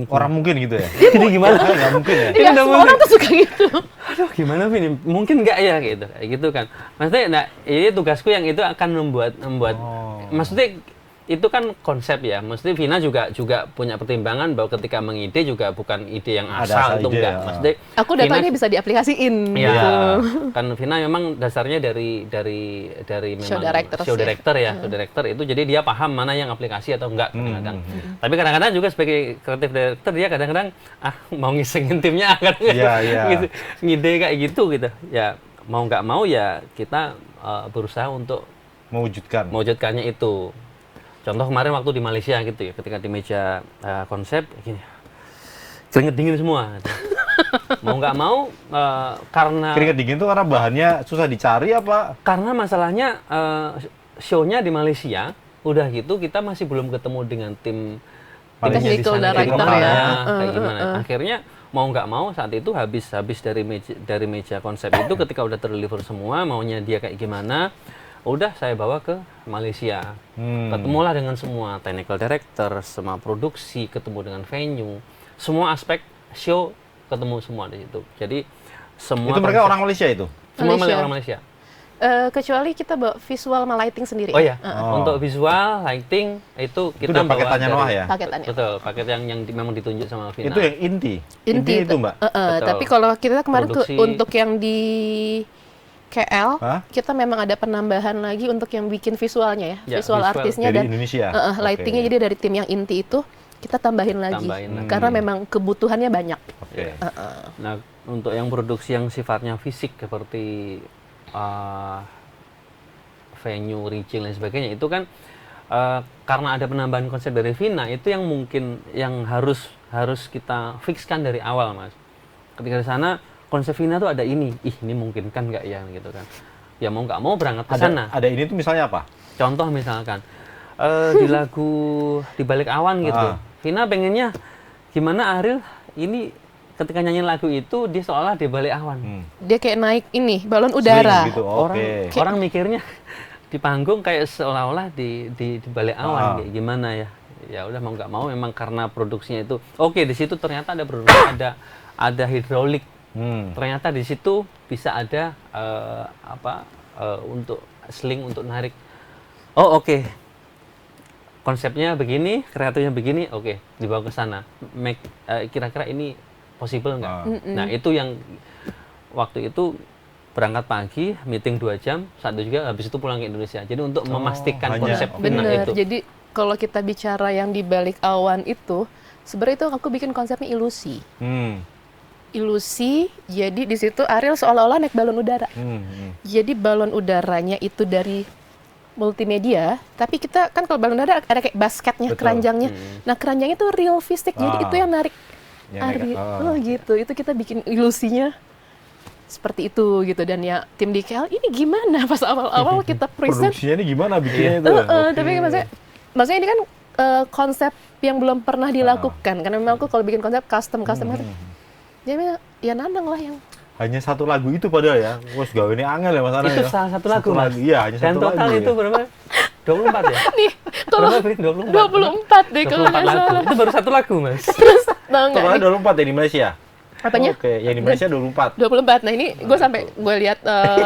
orang mungkin gitu ya. ini gimana? Nggak mungkin ya. Iya, semua orang tuh suka gitu. Aduh, gimana Vin? Mungkin nggak ya gitu, kayak gitu kan. Maksudnya, nah ini tugasku yang itu akan membuat, maksudnya itu kan konsep ya. Maksudnya Vina juga punya pertimbangan bahwa ketika mengide juga bukan ide yang Ada asal asal itu ide, enggak. ya. Maksudnya Aku datanya bisa diaplikasiin. ya, Gitu. kan Vina memang dasarnya dari memang Show director show sih. director ya, show director itu jadi dia paham mana yang aplikasi atau enggak kadang-kadang. Tapi kadang-kadang juga sebagai creative director dia kadang-kadang mau ngisengin timnya kadang-kadang Iya. gitu, ngide kayak gitu. Ya mau nggak mau ya kita berusaha untuk mewujudkannya itu. Contoh kemarin waktu di Malaysia gitu ya, ketika di meja konsep gini, keringet dingin semua. Mau nggak mau karena Keringet dingin tuh karena bahannya susah dicari apa? karena masalahnya show-nya di Malaysia, udah gitu kita masih belum ketemu dengan tim Technical di sana, director tim lokalnya, ya. kayak gimana. Akhirnya mau nggak mau saat itu habis dari meja konsep itu ketika udah terdeliver semua, maunya dia kayak gimana, udah saya bawa ke Malaysia. Ketemulah dengan semua technical director, semua produksi, ketemu dengan venue, semua aspek show ketemu semua di situ. Jadi semua Itu mereka orang Malaysia itu? semua Malaysia. orang Malaysia. Kecuali kita bawa visual sama lighting sendiri. Oh ya, Oh. untuk visual, lighting itu kita udah bawa paketannya dari- Noah ya? Paketannya. Betul, paket yang memang ditunjuk sama Vina. Itu yang inti. Inti itu, Mbak. Betul. Tapi kalau kita kemarin Produksi. untuk yang di KL, Hah? kita memang ada penambahan lagi untuk yang bikin visualnya ya, Ya, visual visual. artisnya Dari dan Indonesia. lightingnya. Oke. Jadi dari tim yang inti itu kita tambahin lagi, Tambahin lagi. karena memang kebutuhannya banyak. Oke. Nah, untuk yang produksi yang sifatnya fisik seperti venue, rigging dan sebagainya itu kan karena ada penambahan konsep dari Vina itu yang mungkin yang harus kita fixkan dari awal, Mas. Ketika di sana konsep Vina tuh ada ini memungkinkan nggak ya gitu kan? Ya mau nggak mau berangkat ke sana. Ada ini tuh misalnya apa? Contoh misalkan di lagu Di Balik Awan gitu, Vina pengennya gimana Ariel ini ketika nyanyi lagu itu dia seolah di balik awan. Dia kayak naik ini balon udara. Sling gitu. Orang Oke. orang mikirnya di panggung kayak seolah-olah di balik awan kayak gimana ya? Ya udah mau nggak mau memang karena produksinya itu oke, di situ ternyata ada produksi ada hidrolik. Ternyata di situ bisa ada untuk sling untuk narik. Oh oke. Konsepnya begini, kreatifnya begini, oke, dibawa ke sana. Kira-kira ini possible nggak? Nah itu yang waktu itu berangkat pagi, meeting 2 jam, saat itu juga habis itu pulang ke Indonesia. Jadi untuk memastikan hanya- konsep Vina Bener. itu. Jadi kalau kita bicara yang di balik awan itu, sebenarnya itu aku bikin konsepnya ilusi. Ilusi. Jadi di situ Ariel seolah-olah naik balon udara. Jadi balon udaranya itu dari multimedia, tapi kita kan kalau balon udara ada kayak basketnya, Betul. keranjangnya. Nah keranjangnya itu real fisik, jadi itu yang narik Yang Ariel. naik, Oh gitu, itu kita bikin ilusinya seperti itu gitu. Dan ya tim di KL ini gimana pas awal-awal kita present. Produksinya ini gimana bikinnya itu? Tapi maksudnya ini kan konsep yang belum pernah dilakukan. Karena memang aku kalau bikin konsep custom. Jadi ya Nanang lah yang Hanya satu lagu itu padahal ya. Wes gawe ini angel ya Mas Anang Itu ya. salah satu lagu, Mas. Iya, hanya Dan satu total lagu. itu berapa? 24 ya? nih kalau Berapa, Brin? 24 deh kalau 24 nggak lagu. salah. Itu baru satu lagu, Mas. Terus tahu nggak Totalnya nih 24 ya di Malaysia? apanya? Oke, yang di Malaysia 24. 24. Nah ini gue sampai gue lihat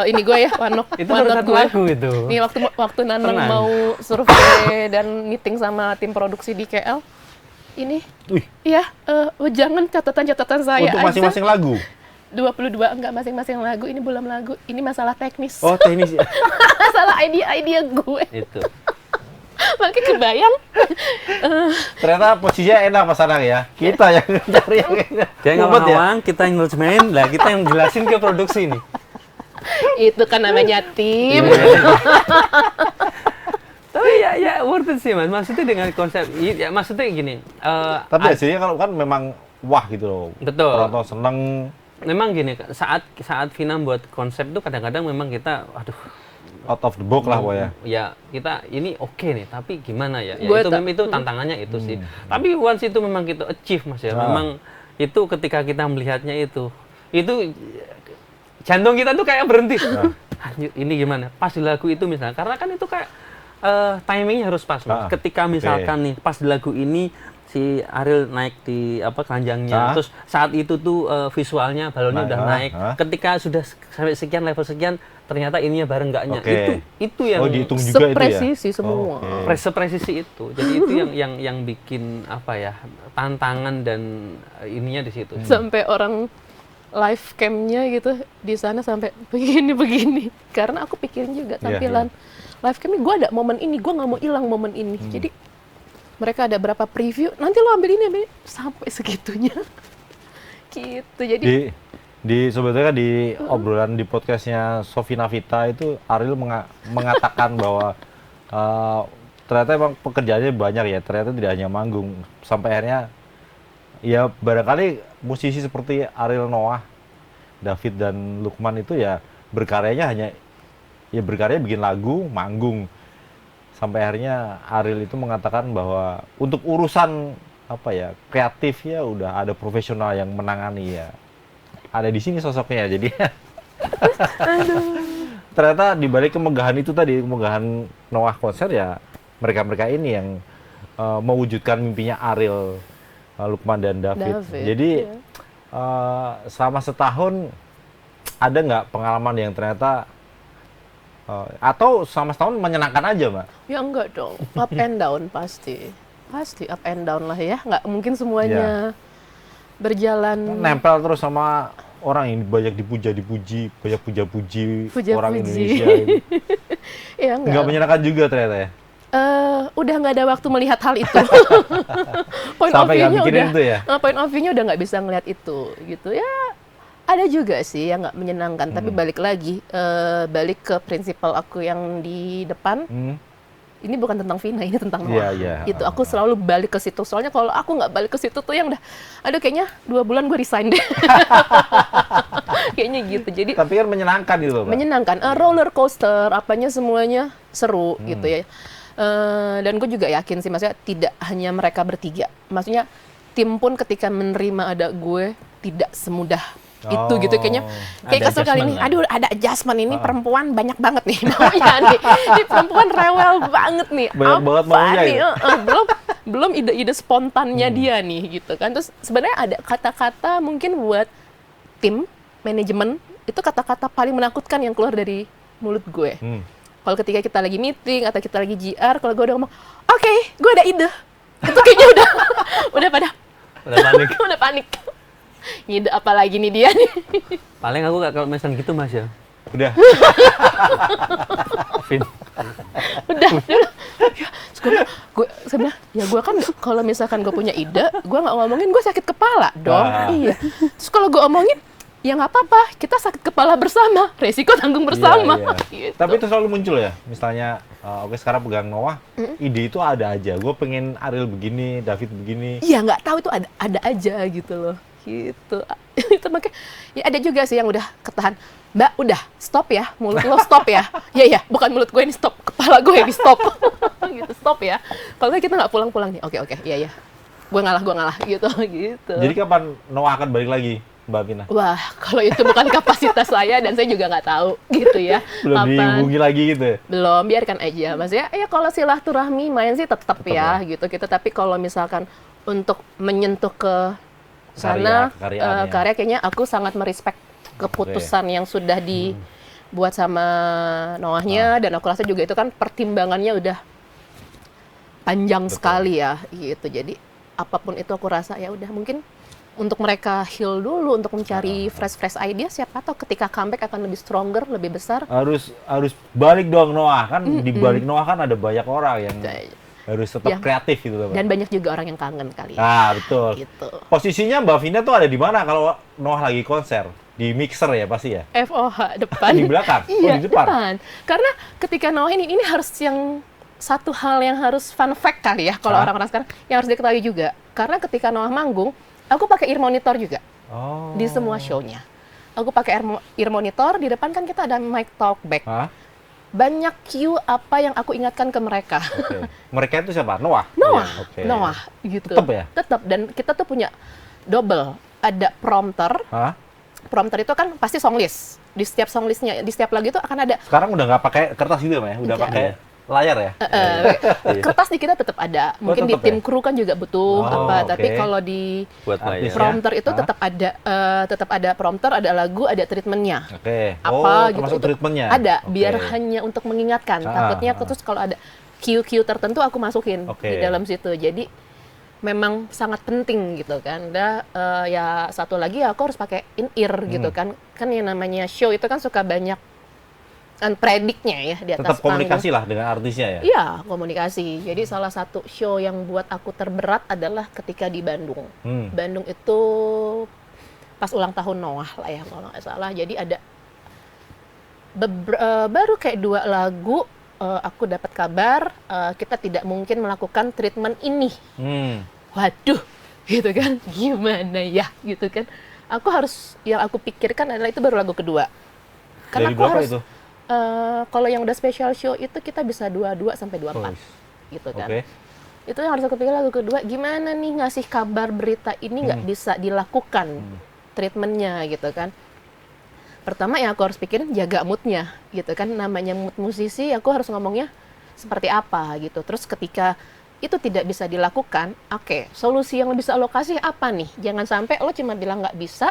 ini gue ya Itu baru satu gue. lagu itu. Nih waktu Nanang Tenang. mau survei dan meeting sama tim produksi di KL. Ini Wih, ya jangan catatan-catatan saya untuk aja. masing-masing lagu. 22 enggak masing-masing lagu, ini belum lagu, ini masalah teknis. Oh, teknis. Masalah ide-ide gue. Itu. Makanya kebayang. Ternyata posisinya enak Mas Anang ya. Kita yang cari yang Dia ngumpet ya. ngawang, kita yang ngejemain, lah kita yang jelasin ke produksi ini. Itu kan namanya tim. Tapi ya worth it sih, Mas. Maksudnya dengan konsep, ya maksudnya gini. Tapi hasilnya kalau kan memang wah gitu loh. Betul. Penonton seneng. Memang gini, saat Vina buat konsep tuh kadang-kadang memang kita, aduh, Out of the box lah pokoknya. ya kita ini oke nih, tapi gimana ya? Ya Gua itu tak- memang itu tantangannya itu sih. Tapi once itu memang kita achieve, Mas ya. Memang itu ketika kita melihatnya itu jantung kita tuh kayak berhenti. Anjir, ini gimana? Pas di lagu itu misalnya, karena kan itu kayak timingnya harus pas, Mas. Ketika misalkan nih pas di lagu ini si Ariel naik di keranjangnya, terus saat itu tuh visualnya balonnya udah naik. Ketika sudah sampai sekian level sekian, ternyata ininya bareng enggaknya. Itu yang dihitung juga itu ya. Sepresisi semua. presisi itu. Jadi itu yang bikin tantangan dan ininya di situ. Sampai orang live cam-nya gitu di sana sampai begini. Karena aku pikirin juga tampilan live cam-nya, gue ada momen ini, gue nggak mau hilang momen ini. Jadi mereka ada berapa preview, nanti lo ambil ini sampai segitunya. Gitu. Jadi sebetulnya di obrolan di podcastnya Sofina Vita itu Ariel mengatakan bahwa ternyata emang pekerjaannya banyak ya, ternyata tidak hanya manggung, sampai akhirnya ya barangkali musisi seperti Ariel Noah, David dan Lukman itu ya berkarya bikin lagu, manggung, sampai akhirnya Ariel itu mengatakan bahwa untuk urusan kreatif ya udah ada profesional yang menangani ya. Ada di sini sosoknya, jadi ternyata di balik kemegahan itu tadi, kemegahan Noah konser ya mereka ini yang mewujudkan mimpinya Ariel, Lukman dan David. Jadi selama setahun ada nggak pengalaman yang ternyata Atau selama setahun menyenangkan aja, Mbak? Ya enggak dong, up and down pasti up and down lah ya, nggak mungkin semuanya berjalan. Nempel terus sama orang yang banyak dipuji, banyak puja-puji orang Puja-puji. Indonesia ini. Ya Nggak enggak. menyenangkan juga ternyata ya? Udah nggak ada waktu melihat hal itu. Point of Sampai nggak view-nya mikirin udah, itu ya? point of view-nya udah nggak bisa ngelihat itu, gitu ya. Ada juga sih yang nggak menyenangkan, tapi balik lagi, balik ke prinsipal aku yang di depan. Ini bukan tentang Vina, ini tentang Noah. Itu aku selalu balik ke situ. Soalnya kalau aku nggak balik ke situ tuh yang udah, aduh kayaknya 2 bulan gue resign deh. Kayaknya gitu. Jadi Tapi kan menyenangkan gitu loh, Mbak. menyenangkan, roller coaster, apanya semuanya seru gitu ya. Dan gue juga yakin sih, maksudnya tidak hanya mereka bertiga. Maksudnya tim pun ketika menerima ada gue tidak semudah itu gitu kayaknya. Kayak Ada kesel kali ini, adjustment lah. aduh ada adjustment ini perempuan banyak banget nih maunya nih. Ini perempuan rewel banget nih. Banyak banget Apa maunya nih? ya? Belum ide-ide spontannya dia nih gitu kan. Terus sebenarnya ada kata-kata mungkin buat tim manajemen itu kata-kata paling menakutkan yang keluar dari mulut gue. Kalau ketika kita lagi meeting atau kita lagi GR, kalau gue udah ngomong, oke, gue ada ide. Itu kayaknya udah pada Udah panik. udah panik. Ngide apa lagi nih dia nih? Paling aku kalau misalnya gitu Mas ya. Udah. Vin. Udah. Ya, saya bilang, ya gue kan kalau misalkan gue punya ide, gue nggak ngomongin gue sakit kepala dong. Iya. Terus kalau gue omongin, ya nggak apa-apa, kita sakit kepala bersama, resiko tanggung bersama. Iya. Gitu. Tapi itu selalu muncul ya. Misalnya, oke sekarang pegang Noah, ide itu ada aja. Gue pengen Ariel begini, David begini. Iya nggak tahu itu ada aja gitu loh. Gitu. Itu makanya ya ada juga sih yang udah ketahan. Mbak, udah stop ya, mulut lo stop ya. Iya, bukan mulut gue ini stop, kepala gue ini stop. Gitu, stop ya. Kalau nggak kita nggak pulang-pulang nih. Oke, iya. Gue ngalah gitu. Jadi kapan Noah akan balik lagi, Mbak Vina? Wah, kalau itu bukan kapasitas saya dan saya juga nggak tahu gitu ya. Belum dihubungi lagi gitu ya? Belum, biarkan aja. Maksudnya ya kalau silaturahmi main sih tetap ya ya. gitu. Tapi kalau misalkan untuk menyentuh ke sana karya kayaknya aku sangat merespek keputusan yang sudah dibuat sama Noahnya dan aku rasa juga itu kan pertimbangannya udah panjang sekali ya gitu. Jadi apapun itu aku rasa ya udah mungkin untuk mereka heal dulu untuk mencari fresh idea, siapa tahu ketika comeback akan lebih stronger, lebih besar. Harus balik dong Noah, kan di balik Noah kan ada banyak orang yang harus tetap kreatif gitu loh. Dan banyak juga orang yang kangen kali ya. Ah, betul. Gitu. Posisinya Mbak Vina tuh ada di mana kalau Noah lagi konser? Di mixer ya pasti ya? FOH depan. Di belakang? Iya, di depan. Karena ketika Noah ini harus yang satu hal yang harus fun fact kali ya kalau orang-orang sekarang yang harus diketahui juga. Karena ketika Noah manggung, aku pakai ear monitor juga. Di semua show-nya. Aku pakai ear monitor, di depan kan kita ada mic talkback. Banyak cue apa yang aku ingatkan ke mereka. Mereka itu siapa? Noah? Noah, gitu. Tetap ya? Tetap, dan kita tuh punya double. Ada prompter. Prompter itu kan pasti songlist. Di setiap songlistnya, di setiap lagu itu akan ada. Sekarang udah nggak pakai kertas gitu ya? Udah pakai layar ya? Kertas di kita tetap ada. Mungkin di tim kru kan juga butuh tapi kalau di prompter itu tetap ada prompter, ada lagu, ada treatmentnya. Apa termasuk gitu treatmentnya? ada, biar hanya untuk mengingatkan. Takutnya terus kalau ada cue-cue tertentu aku masukin di dalam situ. Jadi memang sangat penting gitu kan. Ya satu lagi aku harus pakai in-ear gitu kan. Kan yang namanya show itu kan suka banyak prediknya ya di atas tetap komunikasi lah dengan artisnya ya? Iya, komunikasi. Jadi salah satu show yang buat aku terberat adalah ketika di Bandung. Bandung itu pas ulang tahun Noah lah ya kalau nggak salah. Jadi ada baru kayak 2 lagu aku dapat kabar kita tidak mungkin melakukan treatment ini. Waduh, gitu kan? Gimana ya, gitu kan? Yang aku pikirkan adalah itu baru lagu kedua. Karena dari aku harus itu? Kalau yang udah special show itu kita bisa 22 sampai 24 gitu kan. Itu yang harus aku pikir lagu kedua, gimana nih ngasih kabar berita ini nggak bisa dilakukan treatmentnya gitu kan. Pertama yang aku harus pikirin jaga moodnya gitu kan, namanya mood musisi aku harus ngomongnya seperti apa gitu. Terus ketika itu tidak bisa dilakukan, solusi yang bisa lo kasih apa nih? Jangan sampai lo cuma bilang nggak bisa,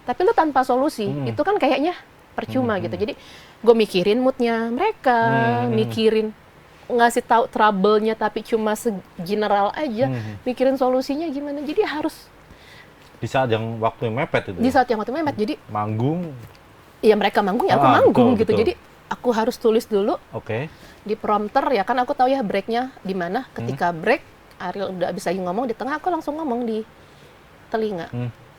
tapi lo tanpa solusi, itu kan kayaknya percuma gitu. Jadi gue mikirin moodnya mereka, mikirin ngasih tahu trouble-nya tapi cuma general aja, mikirin solusinya gimana. Jadi harus Di saat yang waktu yang mepet itu. di ya? saat yang waktu mepet. Jadi Manggung. ya mereka manggung ya aku Ah, manggung betul, gitu. betul. Jadi aku harus tulis dulu Oke. di prompter ya kan, aku tahu ya breaknya di mana. Ketika break Ariel udah bisa ngomong di tengah, aku langsung ngomong di telinga.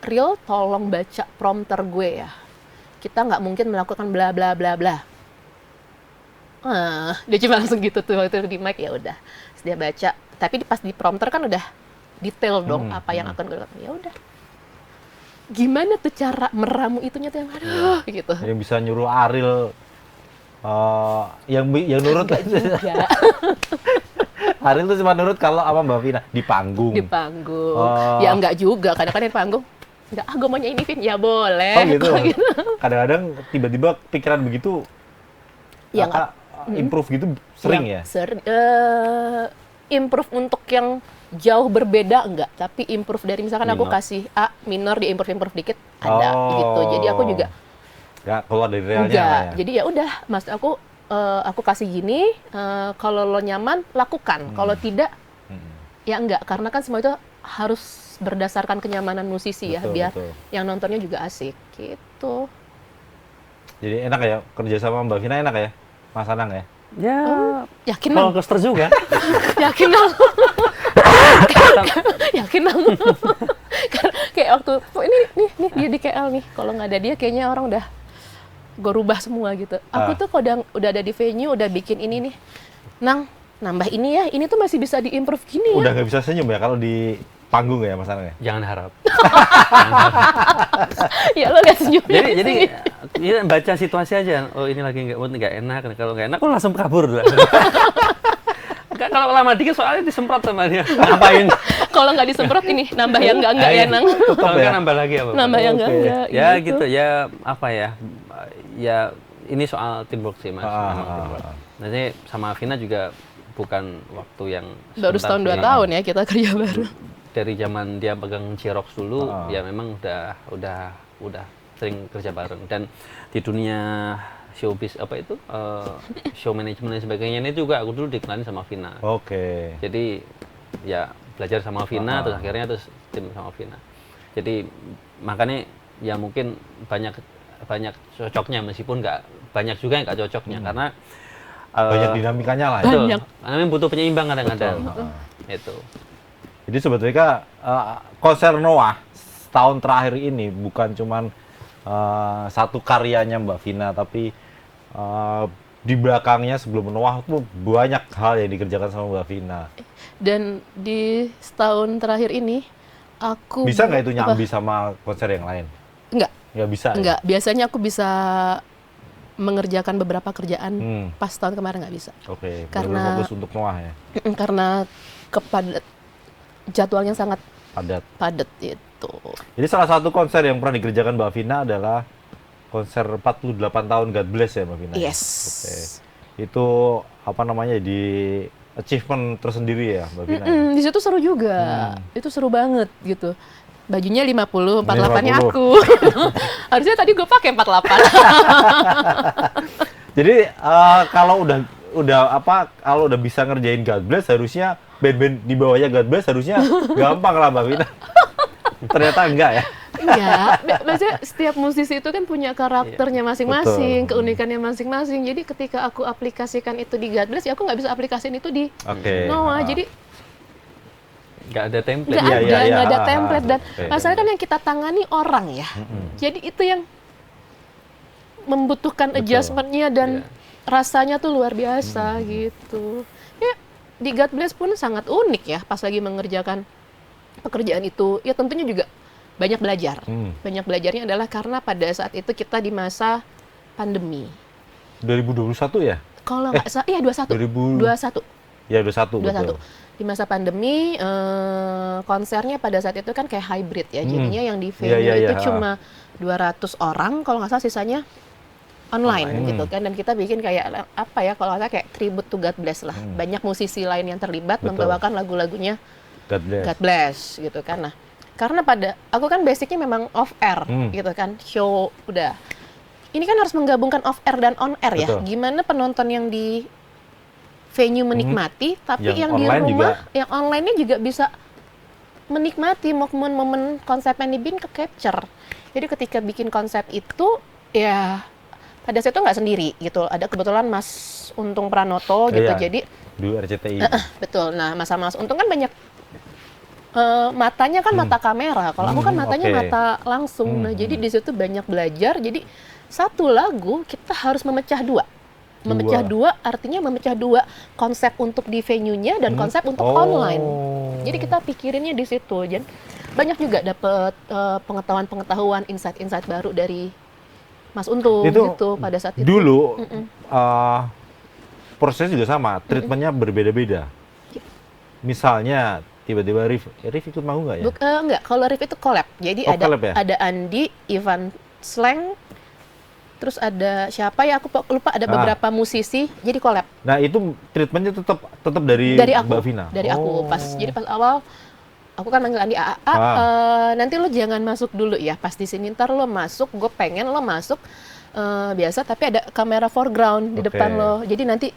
Ariel tolong baca prompter gue ya. Kita nggak mungkin melakukan bla bla bla bla. Dia cuma langsung gitu tuh waktu di mic, ya udah. Terus dia baca. Tapi pas di prompter kan udah detail dong apa yang akan gue lakukan. Ya udah. Gimana tuh cara meramu itunya tuh yang aduh gitu. Yang bisa nyuruh Ariel yang nurut Enggak. Ariel tuh cuma nurut kalau apa Mbak Vina di panggung. Di panggung. Oh. Ya enggak juga, kadang-kadang di panggung. Enggak, gue maunya ini, Vin. Ya boleh. Oh gitu. Kalau gitu. Kadang-kadang tiba-tiba pikiran begitu Ya Kakak improve gitu sering ya? Improve untuk yang jauh berbeda enggak, tapi improve dari misalkan aku Minor. kasih A minor, di improve dikit ada gitu. Jadi aku juga Nggak keluar dari realnya enggak. lah ya. Jadi ya udah, Mas, aku kasih gini, kalau lo nyaman lakukan, kalau tidak ya enggak, karena kan semua itu harus berdasarkan kenyamanan musisi ya, Betul, biar betul. yang nontonnya juga asik gitu. Jadi enak ya kerja sama Mbak Vina, enak ya Mas Anang ya? Ya, Yakin roller Nang? coaster juga. Yakin Nang? Yakin Nang? Kayak waktu ini nih dia di KL nih, kalau nggak ada dia kayaknya orang udah gue rubah semua gitu. Aku tuh kalau udah ada di venue, udah bikin ini nih, Nang, nambah ini ya, ini tuh masih bisa diimprove gini ya. Udah nggak bisa senyum ya kalau di panggung ya Mas Anang ya? Jangan harap. Ya lo lihat senyumnya. Jadi ya, baca situasi aja. Oh ini lagi nggak enak. Kalau nggak enak, aku langsung kabur. Kalau lama dikit soalnya disemprot sama dia. Ngapain? Kalau nggak disemprot ini nambah yang enggak ya, Nang. Kalau ya? nggak nambah lagi apa? Nambah yang Oke. enggak. Ya gitu ya, apa ya? Ya ini soal teamwork sih Mas. Memang teamwork. Nanti sama Vina juga bukan waktu yang Baru sebentar setahun 2 sih. tahun ya kita kerja baru. Dari zaman dia pegang Xerox dulu, ya memang udah sering kerja bareng. Dan di dunia showbiz apa itu show management dan sebagainya ini juga aku dulu dikenalin sama Vina. Oke. Jadi ya belajar sama Vina, terus akhirnya terus tim sama Vina. Jadi makanya ya mungkin banyak cocoknya, meskipun nggak banyak juga yang nggak cocoknya karena Banyak dinamikanya lah ya? betul. Banyak. Karena memang butuh penyeimbang kadang-kadang. Itu. Jadi sebetulnya konser Noah tahun terakhir ini bukan cuman satu karyanya Mbak Vina, tapi di belakangnya sebelum Noah tuh banyak hal yang dikerjakan sama Mbak Vina. Dan di setahun terakhir ini aku Bisa nggak itu apa? nyambi sama konser yang lain? Enggak. Nggak bisa. ya? Enggak, biasanya aku bisa mengerjakan beberapa kerjaan pas tahun kemarin nggak bisa. Oke. Karena- Fokus untuk Noah ya. Karena jadwalnya sangat Padat. padat itu. Jadi salah satu konser yang pernah dikerjakan Mbak Vina adalah konser 48 tahun God Bless ya Mbak Vina? Yes. Oke. Itu apa namanya, di achievement tersendiri ya Mbak Vina? Di situ seru juga. Itu seru banget gitu. Bajunya 50, 48-nya 50. aku. Harusnya tadi gue pakai 48. Jadi kalau udah bisa ngerjain God Bless, harusnya band-band di bawahnya God Bless harusnya gampang lah Mbak Vina. Ternyata enggak ya. Enggak, maksudnya setiap musisi itu kan punya karakternya masing-masing, Betul. keunikannya masing-masing. Jadi ketika aku aplikasikan itu di God Bless, ya aku nggak bisa aplikasiin itu di Oke. Noah. Jadi Nggak ada template. nggak Iya, ada, iya, iya. nggak ada template. Dan Oke. masalahnya kan yang kita tangani orang ya. Jadi itu yang membutuhkan Betul. adjustment-nya dan Iya. rasanya tuh luar biasa gitu. Ya di God Bless pun sangat unik ya pas lagi mengerjakan pekerjaan itu. Ya tentunya juga banyak belajar. Banyak belajarnya adalah karena pada saat itu kita di masa pandemi. 2021 ya? Kalau nggak salah, iya 21. 2000. 21. Ya 21 21. betul. Di masa pandemi, konsernya pada saat itu kan kayak hybrid ya. Jadinya yang di venue Iya, iya, itu iya. cuma 200 orang, kalau nggak salah sisanya online gitu kan. Dan kita bikin kayak apa ya, kalau nggak salah kayak tribute to God Bless lah. Banyak musisi lain yang terlibat Betul. membawakan lagu-lagunya God Bless. God Bless gitu kan. Nah, karena aku kan basicnya memang off air gitu kan, show udah. ini kan harus menggabungkan off air dan on air ya. Betul. Gimana penonton yang di venue menikmati, tapi Yang yang di online rumah, yang online-nya juga bisa menikmati momen-momen konsep yang dibikin ke capture. Jadi ketika bikin konsep itu, ya pada saat itu nggak sendiri gitu. Ada kebetulan Mas Untung Pranoto gitu. Iya. Jadi Di RCTI. betul. Nah, Mas Untung kan banyak matanya kan mata kamera. Kalau aku kan matanya oke. mata langsung. Nah, jadi di situ banyak belajar. Jadi satu lagu kita harus memecah dua. Memecah dua artinya memecah dua konsep untuk di venue-nya dan konsep untuk online. Jadi kita pikirinnya di situ. Jadi banyak juga dapat pengetahuan-pengetahuan, insight-insight baru dari Mas Untung Itu gitu pada saat itu. dulu prosesnya juga sama, treatmentnya berbeda-beda. Misalnya tiba-tiba Rif ikut mau nggak ya? Enggak, kalau Rif itu collab. Jadi collab ya? ada Andi, Ivan Slang, terus ada siapa ya aku lupa, ada beberapa musisi jadi collab. Nah itu treatmentnya tetap dari aku, Mbak Vina? Dari aku jadi pas awal aku kan manggil Andi nanti lo jangan masuk dulu ya pas di sini, ntar lo masuk, gue pengen lo masuk biasa tapi ada kamera foreground di depan lo, jadi nanti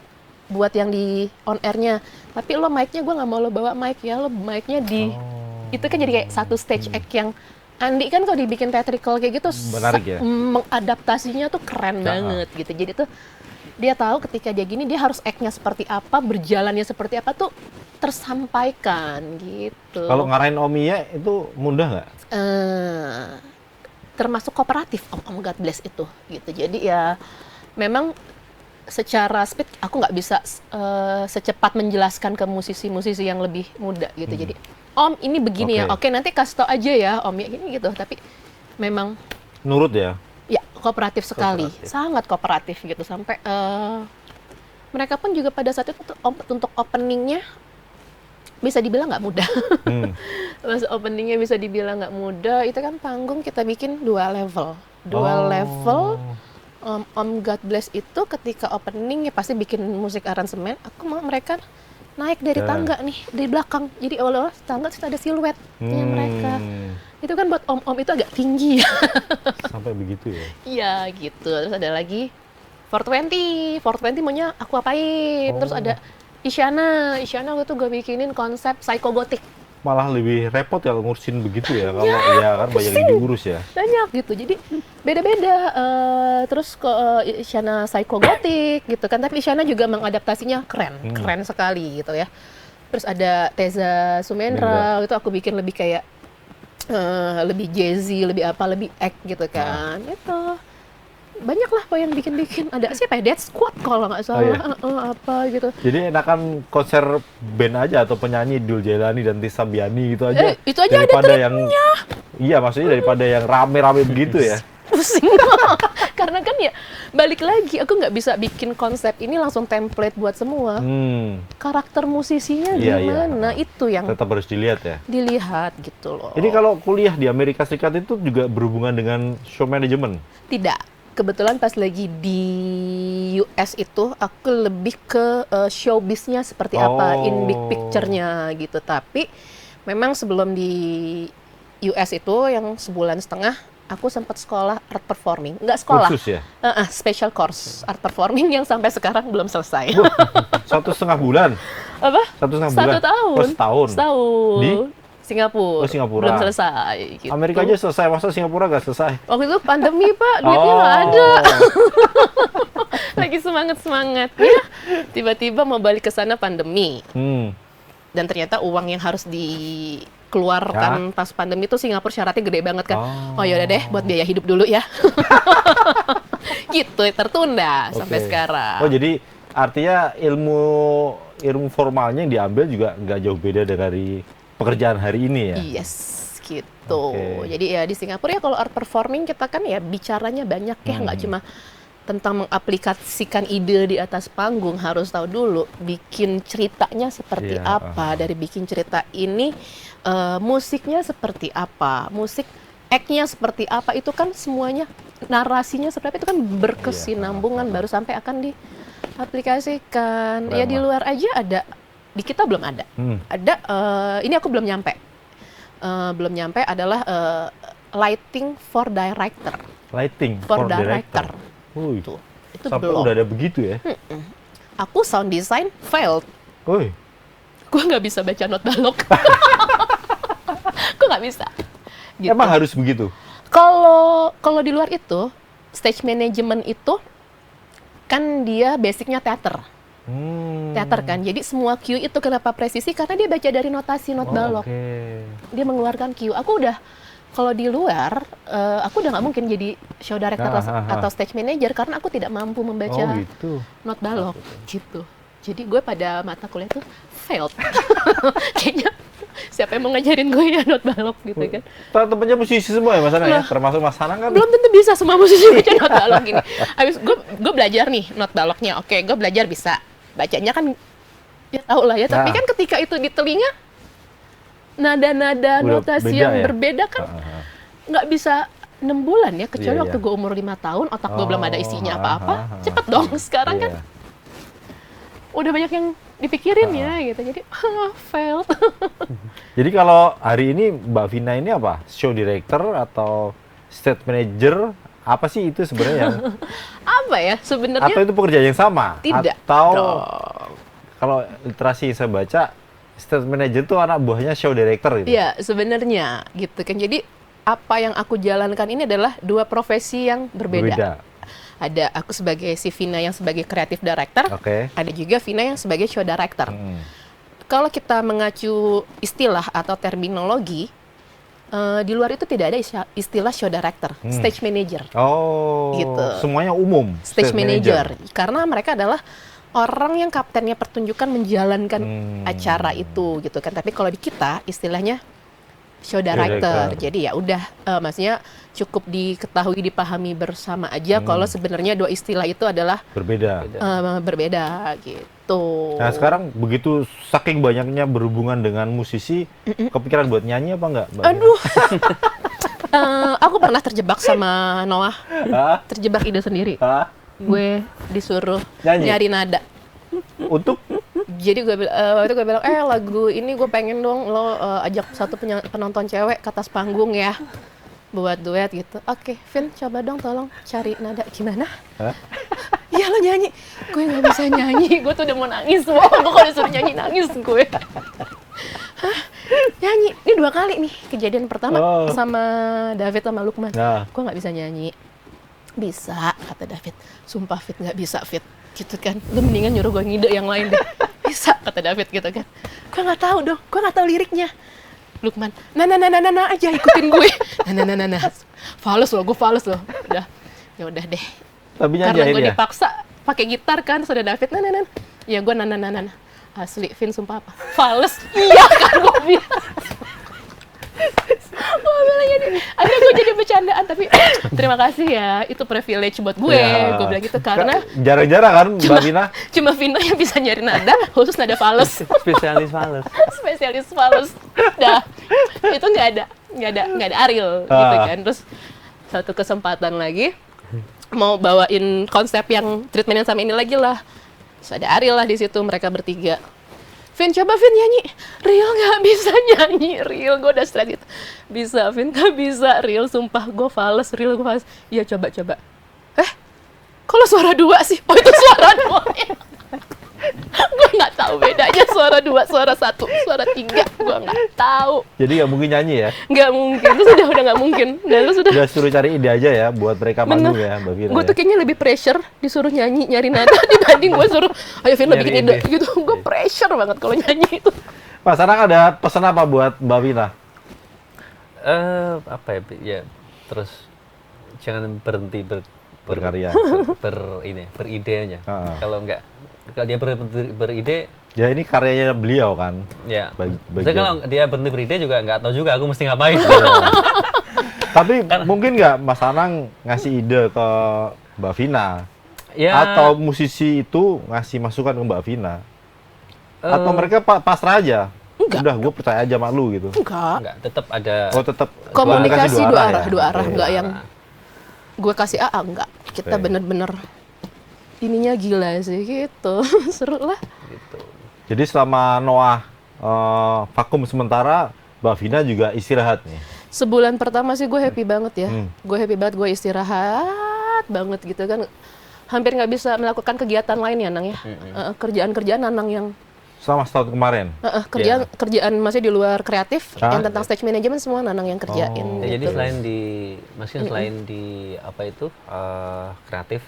buat yang di on air-nya, tapi lo mic-nya gue nggak mau lo bawa mic ya, lo mic-nya di itu kan jadi kayak satu stage act yang Andi kan kalau dibikin theatrical kayak gitu menarik ya? Mengadaptasinya tuh keren banget gitu. Jadi tuh dia tahu ketika dia gini dia harus act-nya seperti apa, berjalannya seperti apa tuh tersampaikan gitu. Kalau ngarahin Omiya itu mudah nggak? Termasuk kooperatif Om God Bless itu gitu. Jadi ya memang secara speed aku nggak bisa secepat menjelaskan ke musisi-musisi yang lebih muda gitu. Jadi Om ini begini ya, oke nanti kasih tau aja ya Om ya gini gitu. Tapi memang nurut ya? Ya kooperatif sekali, sangat kooperatif gitu sampai mereka pun juga pada saat itu untuk openingnya bisa dibilang nggak mudah. Mas openingnya bisa dibilang nggak mudah. Itu kan panggung kita bikin dua level. Om God Bless itu ketika opening ya pasti bikin musik aransemen. Aku mau mereka naik dari tangga nih dari belakang. Jadi awal-awal tangga sudah ada siluetnya mereka. Itu kan buat om-om itu agak tinggi ya. Sampai begitu ya? Iya gitu. Terus ada lagi 420 maunya aku apain. Terus ada Isyana waktu itu gue bikinin konsep psychogotik. Malah lebih repot ya ngurusin begitu ya, kalau ya kan banyak yang diurus ya. Banyak gitu, jadi beda-beda. Terus Isyana psychogotik gitu kan, tapi Isyana juga mengadaptasinya keren sekali gitu ya. Terus ada Teza Sumendra, itu aku bikin lebih kayak lebih jazzy, lebih apa, lebih act gitu kan. Itu banyak lah yang bikin-bikin. Ada siapa ya? Dead Squad kalau nggak salah. Apa gitu. Jadi enakan konser band aja atau penyanyi Dul Jailani dan Tisa Biani gitu aja. Itu aja daripada ada yang iya maksudnya daripada yang rame-rame begitu ya. Pusing. Karena kan ya balik lagi aku nggak bisa bikin konsep ini langsung template buat semua. Karakter musisinya gimana itu yang tetap harus dilihat ya. Dilihat gitu loh. Ini kalau kuliah di Amerika Serikat itu juga berhubungan dengan show management? Tidak. Kebetulan pas lagi di US itu aku lebih ke showbiz-nya seperti apa, in big picture-nya gitu. Tapi memang sebelum di US itu yang sebulan setengah aku sempat sekolah art performing. Nggak sekolah. Khusus ya? Special course art performing yang sampai sekarang belum selesai. 1,5 bulan? Apa? 1,5 bulan? 1 tahun. Setahun? Setahun. Di? Singapura. Singapura. Belum selesai. Gitu. Amerika aja selesai, masa Singapura nggak selesai? Waktu itu pandemi Pak, duitnya nggak ada. Lagi semangat-semangat ya. Tiba-tiba mau balik ke sana pandemi. Dan ternyata uang yang harus dikeluarkan pas pandemi itu Singapura syaratnya gede banget kan. Oh yaudah deh, buat biaya hidup dulu ya. Gitu, tertunda sampai sekarang. Oh jadi artinya ilmu formalnya yang diambil juga nggak jauh beda dari pekerjaan hari ini ya? Yes, gitu. Jadi ya di Singapura ya kalau art performing kita kan ya bicaranya banyak ya, nggak cuma tentang mengaplikasikan ide di atas panggung, harus tahu dulu bikin ceritanya seperti apa. Dari bikin cerita ini musiknya seperti apa, musik act-nya seperti apa, itu kan semuanya narasinya seperti apa, itu kan berkesinambungan baru sampai akan diaplikasikan. Ya di luar aja ada. Di kita belum ada. Ada, ini aku belum nyampe adalah lighting for director. Lighting for director. Wih, Tuh, itu sampai belum. udah ada begitu ya? Aku sound design failed. Wih, Gue nggak bisa baca not balok. Gue nggak bisa. Gitu. emang harus begitu? Kalau di luar itu, stage management itu kan dia basicnya teater. Teater kan. Jadi semua cue itu kenapa presisi? Karena dia baca dari notasi not balok. Oke. Dia mengeluarkan cue. Kalau di luar, aku udah nggak mungkin jadi show director atau stage manager karena aku tidak mampu membaca Oh gitu. not balok gitu. Jadi gue pada mata kuliah tuh failed. Kayaknya siapa yang mau ngajarin gue ya not balok gitu kan. Teman-temannya musisi semua ya Mas Anang ya? Termasuk Mas Anang kan? Belum tentu bisa semua musisi baca not balok gini. Habis gue belajar nih not baloknya. Oke, gue belajar bisa. Bacanya kan ya tau lah ya. Tapi Nah. kan ketika itu di telinga nada-nada Udah notasi beda yang ya? berbeda kan nggak bisa 6 bulan ya, kecuali Iya, waktu iya. gue umur 5 tahun, otak gue belum ada isinya Oh, apa-apa, cepet dong. Sekarang kan Iya. udah banyak yang dipikirin ya gitu, jadi failed. Jadi kalau hari ini Mbak Vina ini apa? Show director atau stage manager? Apa sih itu sebenarnya yang Apa ya atau sebenarnya? itu pekerjaan yang sama? Tidak Atau dong. kalau literasi yang saya baca, stage manager itu anak buahnya show director gitu. Iya sebenarnya gitu kan. Jadi apa yang aku jalankan ini adalah dua profesi yang berbeda. Ada aku sebagai si Vina yang sebagai creative director, Oke. ada juga Vina yang sebagai show director. Kalau kita mengacu istilah atau terminologi, di luar itu tidak ada istilah show director, stage manager, Oh, Gitu. semuanya umum. stage manager. Karena mereka adalah orang yang kaptennya pertunjukan menjalankan acara itu gitu kan. Tapi kalau di kita istilahnya show director. director. Jadi ya udah maksudnya cukup diketahui dipahami bersama aja kalau sebenarnya dua istilah itu adalah Berbeda. berbeda gitu. Nah sekarang begitu saking banyaknya berhubungan dengan musisi, kepikiran buat nyanyi apa enggak? Mbak Vina? Aduh. Aku pernah terjebak sama Noah. Hah? Terjebak ide sendiri. Hah? Gue disuruh Nyanyi? nyari nada. Untuk? Jadi waktu itu gue bilang, lagu ini gue pengen dong lo ajak satu penonton cewek ke atas panggung ya. Buat duet gitu. Oke, Vin coba dong tolong cari nada. Gimana? Hah? Ya lo nyanyi. Gue nggak bisa nyanyi. Gue tuh udah mau nangis. Wow, gue kalau disuruh nyanyi nangis gue. Hah? Nyanyi. Ini 2 kali nih. Kejadian pertama Oh. sama David sama Lukman. Nah. Gue nggak bisa nyanyi. Bisa, kata David. Sumpah Fit, nggak bisa Fit. Gitu kan. Lu mendingan nyuruh gue ngide yang lain deh. Bisa, kata David gitu kan. Gue nggak tahu dong. Gue nggak tahu liriknya. Lukman, nah aja ikutin gue. Nah. Fales loh, gue fales loh. Udah, ya udah deh. Tapi nyanyi Karena gue akhirnya? dipaksa pakai gitar kan, sudah David, nah. Ya gue nah. Asli, Vin sumpah apa? Fales. Iya kan gue bilang. Gue bilang jadi, akhirnya gue jadi bercandaan, tapi terima kasih ya, itu privilege buat gue. Ya. Gue bilang gitu karena jarang-jarang kan Mbak Vina? cuma Vina yang bisa nyari nada, khusus nada fales. Spesialis fales. Spesialis fales. Dah, itu nggak ada Ariel gitu kan. Terus satu kesempatan lagi mau bawain konsep yang treatment yang sama ini lagi lah. Terus ada Ariel lah di situ, mereka bertiga. Vin, coba Vin nyanyi. Real nggak bisa nyanyi. Real, gue udah stres gitu. Bisa, Vin nggak bisa. Real, sumpah gue fales. Real, gue fales. Iya, coba. Kalau suara 2 sih? Oh, itu suara 2. Gue nggak tahu bedanya suara 2, suara 1, suara 3. Gue nggak tahu. Jadi nggak mungkin nyanyi ya? Nggak mungkin. Itu udah nggak mungkin. Dan lu sudah Udah suruh cari ide aja ya buat mereka manggung ya Mbak Vina gue ya? tuh kayaknya lebih pressure disuruh nyanyi, nyari nada dibanding gue suruh, ayo Vin Nyari bikin ide ide. gitu. Gue pressure banget kalau nyanyi itu. Mas Anang ada pesan apa buat Mbak Vina? Apa ya? Ya, terus jangan berhenti Berkarya. beride aja. Ah. Kalau dia beride, Ya ini karyanya beliau kan? ya. Bagi- Maksudnya kalau dia berhenti beride juga nggak tahu juga aku mesti ngapain. Tapi mungkin nggak Mas Anang ngasih ide ke Mbak Vina? Ya. Atau musisi itu ngasih masukan ke Mbak Vina? Atau mereka pasrah aja? Enggak. Udah, gue percaya aja sama lu gitu. Enggak. tetap ada. Oh tetap Komunikasi dua arah, Oke. enggak yang gue kasih enggak. Kita Oke. bener-bener ininya gila sih gitu. Seru lah. Gitu. Jadi selama Noah vakum sementara, Mbak Vina juga istirahat nih. Sebulan pertama sih gue happy banget ya. Hmm. Gue happy banget, gue istirahat banget gitu kan. Hampir nggak bisa melakukan kegiatan lain ya, Nang ya. Kerjaan-kerjaan Nanang yang Selama setahun kemarin. kerjaan masih di luar kreatif, Ah. yang tentang stage management semua Nanang yang kerjain. Oh. Ya, jadi gitu. selain di apa itu kreatif,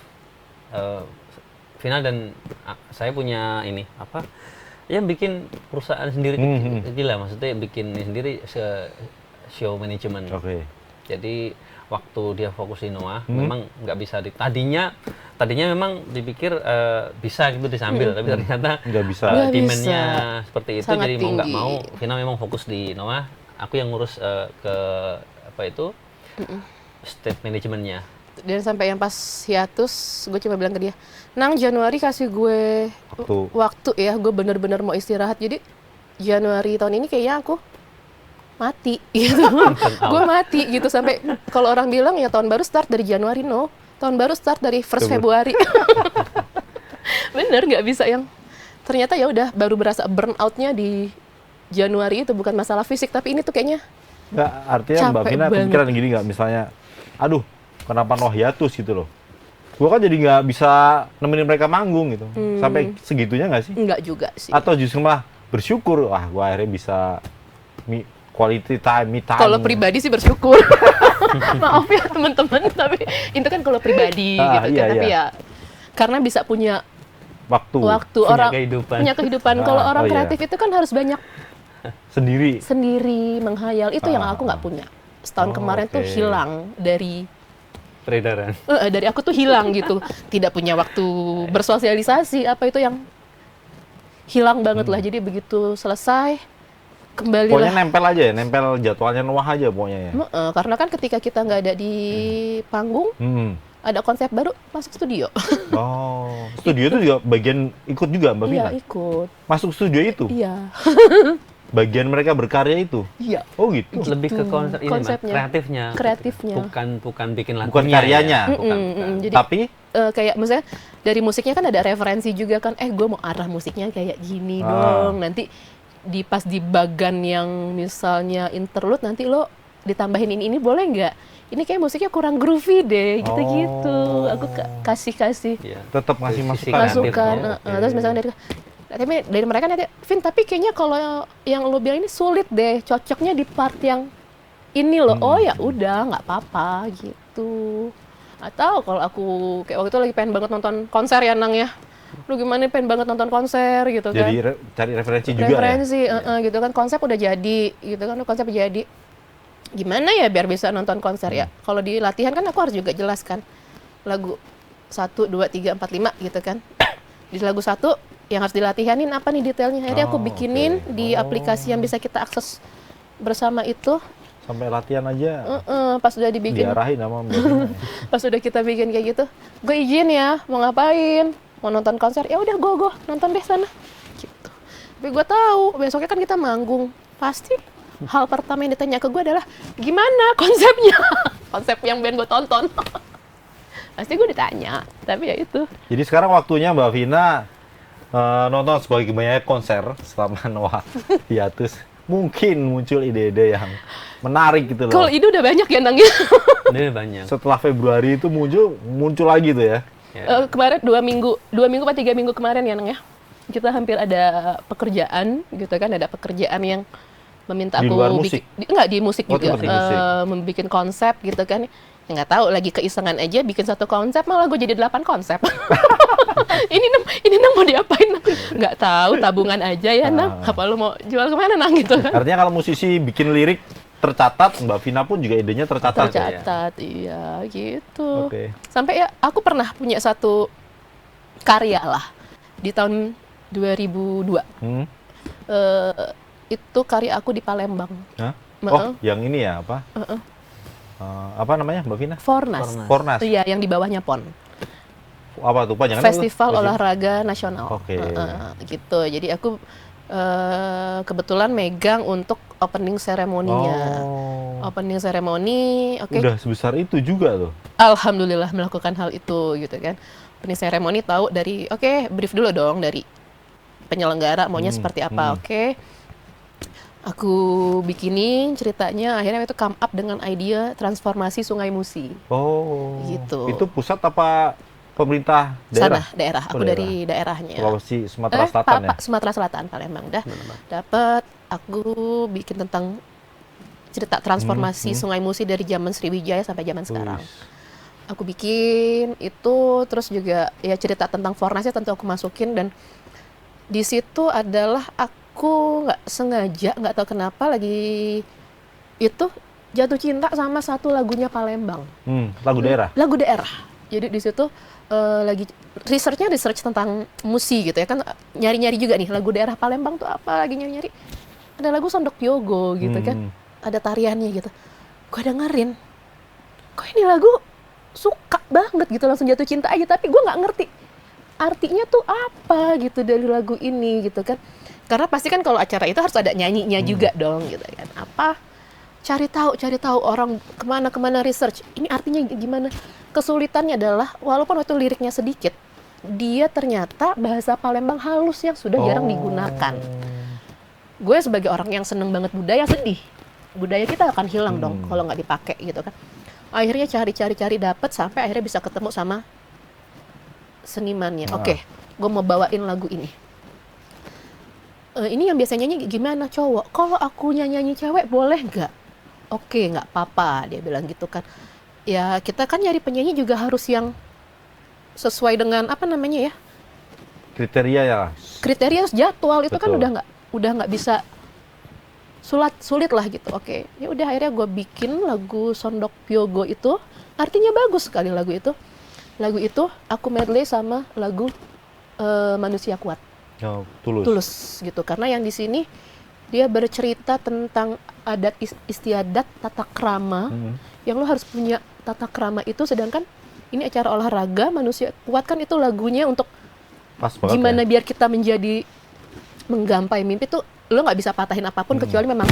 Vina dan saya punya ini apa? Ya bikin perusahaan sendiri kecil lah, maksudnya bikin ini sendiri show management. Oke. Jadi waktu dia fokus di Noah, memang nggak bisa tadinya memang dipikir bisa gitu disambil, tapi ternyata Nggak bisa. Nggak demand-nya bisa. seperti itu. Sangat Jadi mau nggak tinggi. mau Vina memang fokus di Noah, aku yang ngurus ke apa itu state manajemennya. Dan sampai yang pas hiatus, gue cuma bilang ke dia, Nang, Januari kasih gue waktu ya, gue bener-bener mau istirahat. Jadi Januari tahun ini kayaknya aku mati gitu. Gue mati gitu, sampai kalau orang bilang ya tahun baru start dari Januari, no. Tahun baru start dari 1 Februari. Bener, nggak bisa yang ternyata ya udah baru berasa burnout-nya di Januari itu, bukan masalah fisik, tapi ini tuh kayaknya Nggak, artinya Mbak capek Vina banget. kepikiran gini nggak, misalnya, aduh, kenapa Noah hiatus gitu loh. Gua kan jadi nggak bisa nemenin mereka manggung gitu. Sampai segitunya nggak sih? nggak juga sih. Atau justru malah bersyukur, wah gua akhirnya bisa quality time, me time. Kalau pribadi sih bersyukur. Maaf ya teman-teman, tapi itu kan kalau pribadi gitu kan. iya, Tapi iya. ya karena bisa punya waktu waktu Punya orang kehidupan. punya kehidupan. Kalau orang oh iya. kreatif itu kan harus banyak sendiri. sendiri menghayal. Itu yang aku nggak punya. Setahun Oh, kemarin tuh oke. hilang dari Peredaran. aku tuh hilang gitu. Tidak punya waktu bersosialisasi, apa itu yang hilang banget lah. Jadi begitu selesai kembali Pokoknya lah. nempel aja ya, nempel jadwalnya Noah aja pokoknya ya. Karena kan ketika kita nggak ada di panggung, ada konsep baru, masuk studio. Oh, studio itu juga bagian ikut juga Mbak Vina? Iya, ikut. Masuk studio itu? Iya. Bagian mereka berkarya itu? Iya. Oh gitu? Lebih ke konsep ini, Mbak, Konsepnya. kreatifnya. Bukan bikin lagunya. Bukan karyanya. Ya. Bukan. Jadi Tapi kayak misalnya dari musiknya kan ada referensi juga kan, gue mau arah musiknya kayak gini dong. Nanti pas di bagan yang misalnya interlude, nanti lo ditambahin ini boleh nggak? Ini kayak musiknya kurang groovy deh, gitu-gitu. Aku kasih Iya. tetap ngasih Sisi masukan. masukan. Oke. Terus misalnya dari mereka nanti, Vin, tapi kayaknya kalau yang lo bilang ini sulit deh, cocoknya di part yang ini loh. Oh ya udah, nggak apa-apa gitu. Atau kalau aku kayak waktu itu lagi pengen banget nonton konser ya, Nang ya. Lu gimana pengen banget nonton konser gitu kan. Jadi cari referensi juga Referensi, gitu kan. Konsep udah jadi, gitu kan. Konsep udah jadi. Gimana ya biar bisa nonton konser ya? Kalau di latihan kan aku harus juga jelaskan lagu 1, 2, 3, 4, 5 gitu kan. Di lagu 1 yang harus dilatihanin apa nih detailnya. Jadi aku bikinin di aplikasi yang bisa kita akses bersama itu. ya. Sampai latihan aja Pas udah dibikin, diarahin sama Mbak Vina. pas udah kita bikin kayak gitu, gue izin ya, mau ngapain? Mau nonton konser? Ya udah go nonton deh sana. Gitu. Tapi gue tahu besoknya kan kita manggung, pasti hal pertama yang ditanya ke gue adalah gimana konsepnya, konsep yang band gue tonton. Pasti gue ditanya, tapi ya itu. Jadi sekarang waktunya Mbak Vina nonton sebagai banyak konser selama Noah hiatus. Mungkin muncul ide-ide yang menarik gitu loh. Kalau ide udah banyak ya, Nang ya. Ini banyak. Setelah Februari itu muncul lagi tuh ya. Ya. Kemarin 2 minggu atau 3 minggu kemarin ya, Nang ya. Kita hampir ada pekerjaan gitu kan, ada pekerjaan yang meminta Di aku luar musik? di musik Oh, juga, di musik. membuat konsep gitu kan. Ya nggak tahu, lagi keisengan aja bikin satu konsep, malah gue jadi 8 konsep. ini nang mau diapain, Nang? Nggak tahu, tabungan aja ya, Nang. Apa lu mau jual kemana, Nang, gitu kan? Artinya kalau musisi bikin lirik tercatat, Mbak Vina pun juga idenya tercatat. Tercatat, iya gitu. Oke. Sampai ya aku pernah punya satu karya lah di tahun 2002. Itu karya aku di Palembang. Hah? Heeh. Oh, yang ini ya apa? Apa namanya Mbak Vina? Fornas. Fornas. Iya, yang di bawahnya PON. Apa tuh panjangan? Festival Olahraga Nasional. Oke. Gitu. Jadi aku kebetulan megang untuk opening seremoninya. Oh. Opening seremoni, oke. Udah sebesar itu juga tuh. Alhamdulillah melakukan hal itu gitu kan. Opening seremoni tahu dari, brief dulu dong dari penyelenggara maunya seperti apa, oke. Aku bikinin ceritanya, akhirnya itu come up dengan ide transformasi Sungai Musi. Oh. Gitu. Itu pusat apa pemerintah daerah? Sana, daerah. Oh, Aku dari daerahnya. Sulawesi, Sumatera Selatan ya? Sumatera Selatan, Palembang. Dapat aku bikin tentang cerita transformasi Sungai Musi dari zaman Sriwijaya sampai zaman sekarang. Aku bikin itu, terus juga ya cerita tentang Fornasnya tentu aku masukin, dan di situ adalah aku nggak sengaja, nggak tahu kenapa lagi itu jatuh cinta sama satu lagunya Palembang. Lagu daerah? Lagu daerah. Jadi di situ lagi research tentang musi gitu ya kan, nyari-nyari juga nih lagu daerah Palembang tuh apa, lagi nyari-nyari. Ada lagu Sondok Pyogo gitu kan, ada tariannya gitu. Gue dengerin, kok ini lagu suka banget gitu, langsung jatuh cinta aja, tapi gue nggak ngerti artinya tuh apa gitu dari lagu ini gitu kan. Karena pasti kan kalau acara itu harus ada nyanyinya juga dong gitu kan. Apa, cari tahu orang kemana research ini artinya gimana. Kesulitannya adalah walaupun waktu liriknya sedikit, dia ternyata bahasa Palembang halus yang sudah jarang digunakan. Gue sebagai orang yang seneng banget budaya, sedih budaya kita akan hilang dong kalau nggak dipakai gitu kan. Akhirnya cari dapet, sampai akhirnya bisa ketemu sama senimannya. Oke, gue mau bawain lagu ini. Ini yang biasa nyanyi gimana, cowok? Kalau aku nyanyi cewek boleh nggak? Oke, nggak apa-apa, dia bilang gitu kan. Ya kita kan nyari penyanyi juga harus yang sesuai dengan apa namanya ya? Kriteria ya. Kriteria jadwal itu kan Betul. udah nggak bisa, sulit lah gitu. Oke, ya udah akhirnya gue bikin lagu Sondok Pyogo itu, artinya bagus sekali lagu itu. Lagu itu aku medley sama lagu Manusia Kuat. Oh, tulus. Tulus gitu, karena yang di sini dia bercerita tentang adat istiadat, tata krama, yang lo harus punya tata krama itu, sedangkan ini acara olahraga. Manusia Kuat kan itu lagunya untuk Pas banget gimana ya. biar kita menjadi menggapai mimpi tuh, lo nggak bisa patahin apapun kecuali memang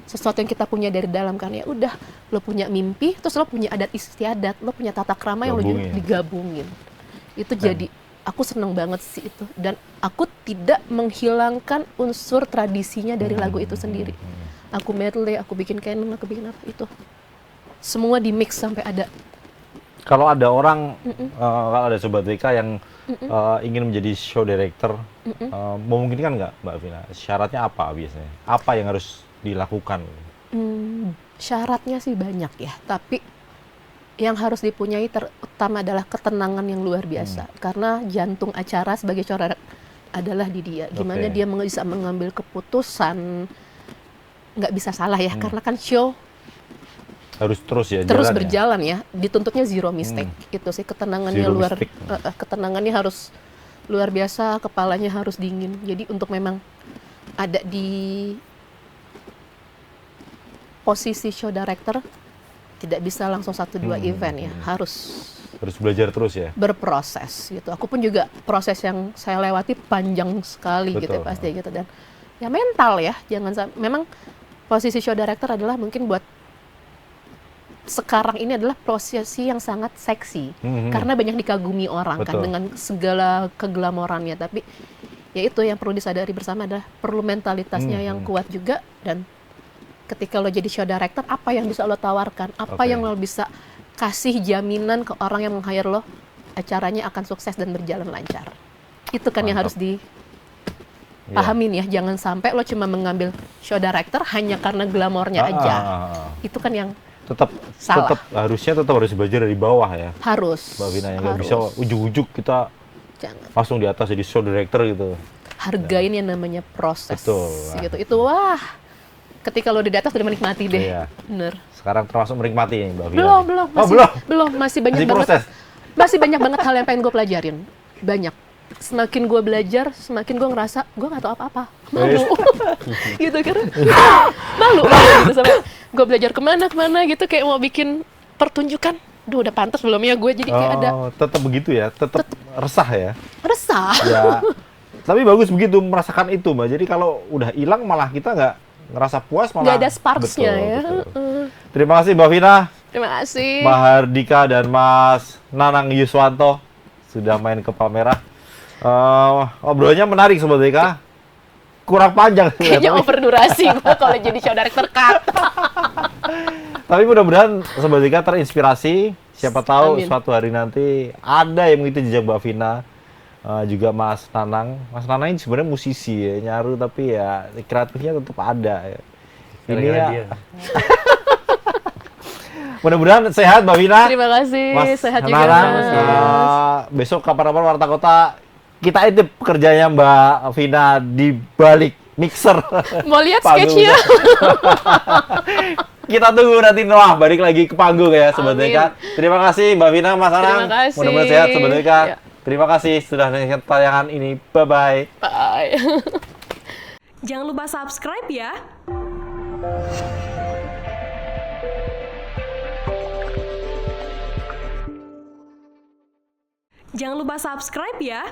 sesuatu yang kita punya dari dalam kan. Ya udah, lo punya mimpi, terus lo punya adat istiadat, lo punya tata krama yang lo juga Gabungin. digabungin. Itu jadi aku seneng banget sih itu, dan aku tidak menghilangkan unsur tradisinya dari lagu itu sendiri. Aku medley, aku bikin canon, aku bikin apa itu, semua di mix sampai ada. Kalau ada orang, kalau ada Sobat WK yang ingin menjadi show director, memungkinkan nggak Mbak Vina? Syaratnya apa biasanya? Apa yang harus dilakukan? Syaratnya sih banyak ya, tapi yang harus dipunyai terutama adalah ketenangan yang luar biasa. Karena jantung acara sebagai corak adalah di dia. Gimana dia bisa mengambil keputusan, nggak bisa salah ya, karena kan show Harus terus ya, terus jalan berjalan ya, dituntutnya zero mistake. Itu sih ketenangannya Zero luar, mistake. ketenangannya harus luar biasa, kepalanya harus dingin. Jadi untuk memang ada di posisi show director, tidak bisa langsung 1-2 event ya, harus Harus belajar terus ya. berproses gitu. Aku pun juga proses yang saya lewati panjang sekali gitu ya Betul. pasti gitu, dan ya mental ya, jangan sampai, memang posisi show director adalah mungkin buat sekarang ini adalah prosesi yang sangat seksi, karena banyak dikagumi orang kan Betul. dengan segala keglamorannya. Tapi ya itu yang perlu disadari bersama adalah perlu mentalitasnya yang kuat juga. Dan ketika lo jadi show director, apa yang bisa lo tawarkan, apa yang lo bisa kasih jaminan ke orang yang meng-hire lo, acaranya akan sukses dan berjalan lancar. Itu kan yang harus dipahamin ya. Jangan sampai lo cuma mengambil show director hanya karena glamornya aja. Itu kan yang salah. Harusnya tetap harus belajar dari bawah ya, Harus. Mbak Vina. Nggak bisa ujuk-ujuk kita Jangan. langsung di atas jadi show director gitu. Hargain yang namanya proses. Betul. Gitu. Itu wah, ketika lo di atas udah menikmati deh. Iya. Bener. Sekarang termasuk menikmati nih Mbak Vina. Belum, Oh, belum. masih banyak Masih banget. proses. Masih banyak banget hal yang pengen gue pelajarin. Banyak. Semakin gue belajar, semakin gue ngerasa gue nggak tahu apa-apa. Malu. Gitu kan. Malu gitu, sampai gue belajar kemana gitu, kayak mau bikin pertunjukan. Duh, udah pantas belum ya gue, jadi kayak ada Tetap begitu ya, tetap resah ya. resah. Ya. Tapi bagus begitu merasakan itu Mbak. Jadi kalau udah hilang malah kita nggak ngerasa puas, malah Nggak ada sparks-nya ya. Betul. Terima kasih Mbak Vina, Terima kasih. Mbak Hardika dan Mas Nanang Yuswanto sudah main ke Palmerah. Obrolannya menarik Sobat WK. kurang panjang. Kayaknya over durasi gua kalau jadi show director cut. Tapi mudah-mudahan Sobat Deka terinspirasi. Siapa tahu Amin. suatu hari nanti ada yang mengikuti jejak Mbak Vina. Juga Mas Nanang. Mas Nanang ini sebenarnya musisi ya, nyaru tapi ya kreatifnya tetap ada ya. Ini Gara-gara ya. dia. Mudah-mudahan sehat Mbak Vina. Terima kasih, Mas sehat juga. Nanang. Mas. Besok kapan-kapan Warta Kota kita intip pekerjaannya Mbak Vina di balik mixer. Mau lihat Panggung. sketchnya? Kita tunggu nanti Noah balik lagi ke panggung ya Sobat Amin. Deka. Terima kasih Mbak Vina, Mas Anang. Terima kasih. Mudah-mudahan sehat Sobat Deka. Ya. Terima kasih sudah menonton tayangan ini. Bye-bye. Bye. Jangan lupa subscribe ya. Jangan lupa subscribe ya.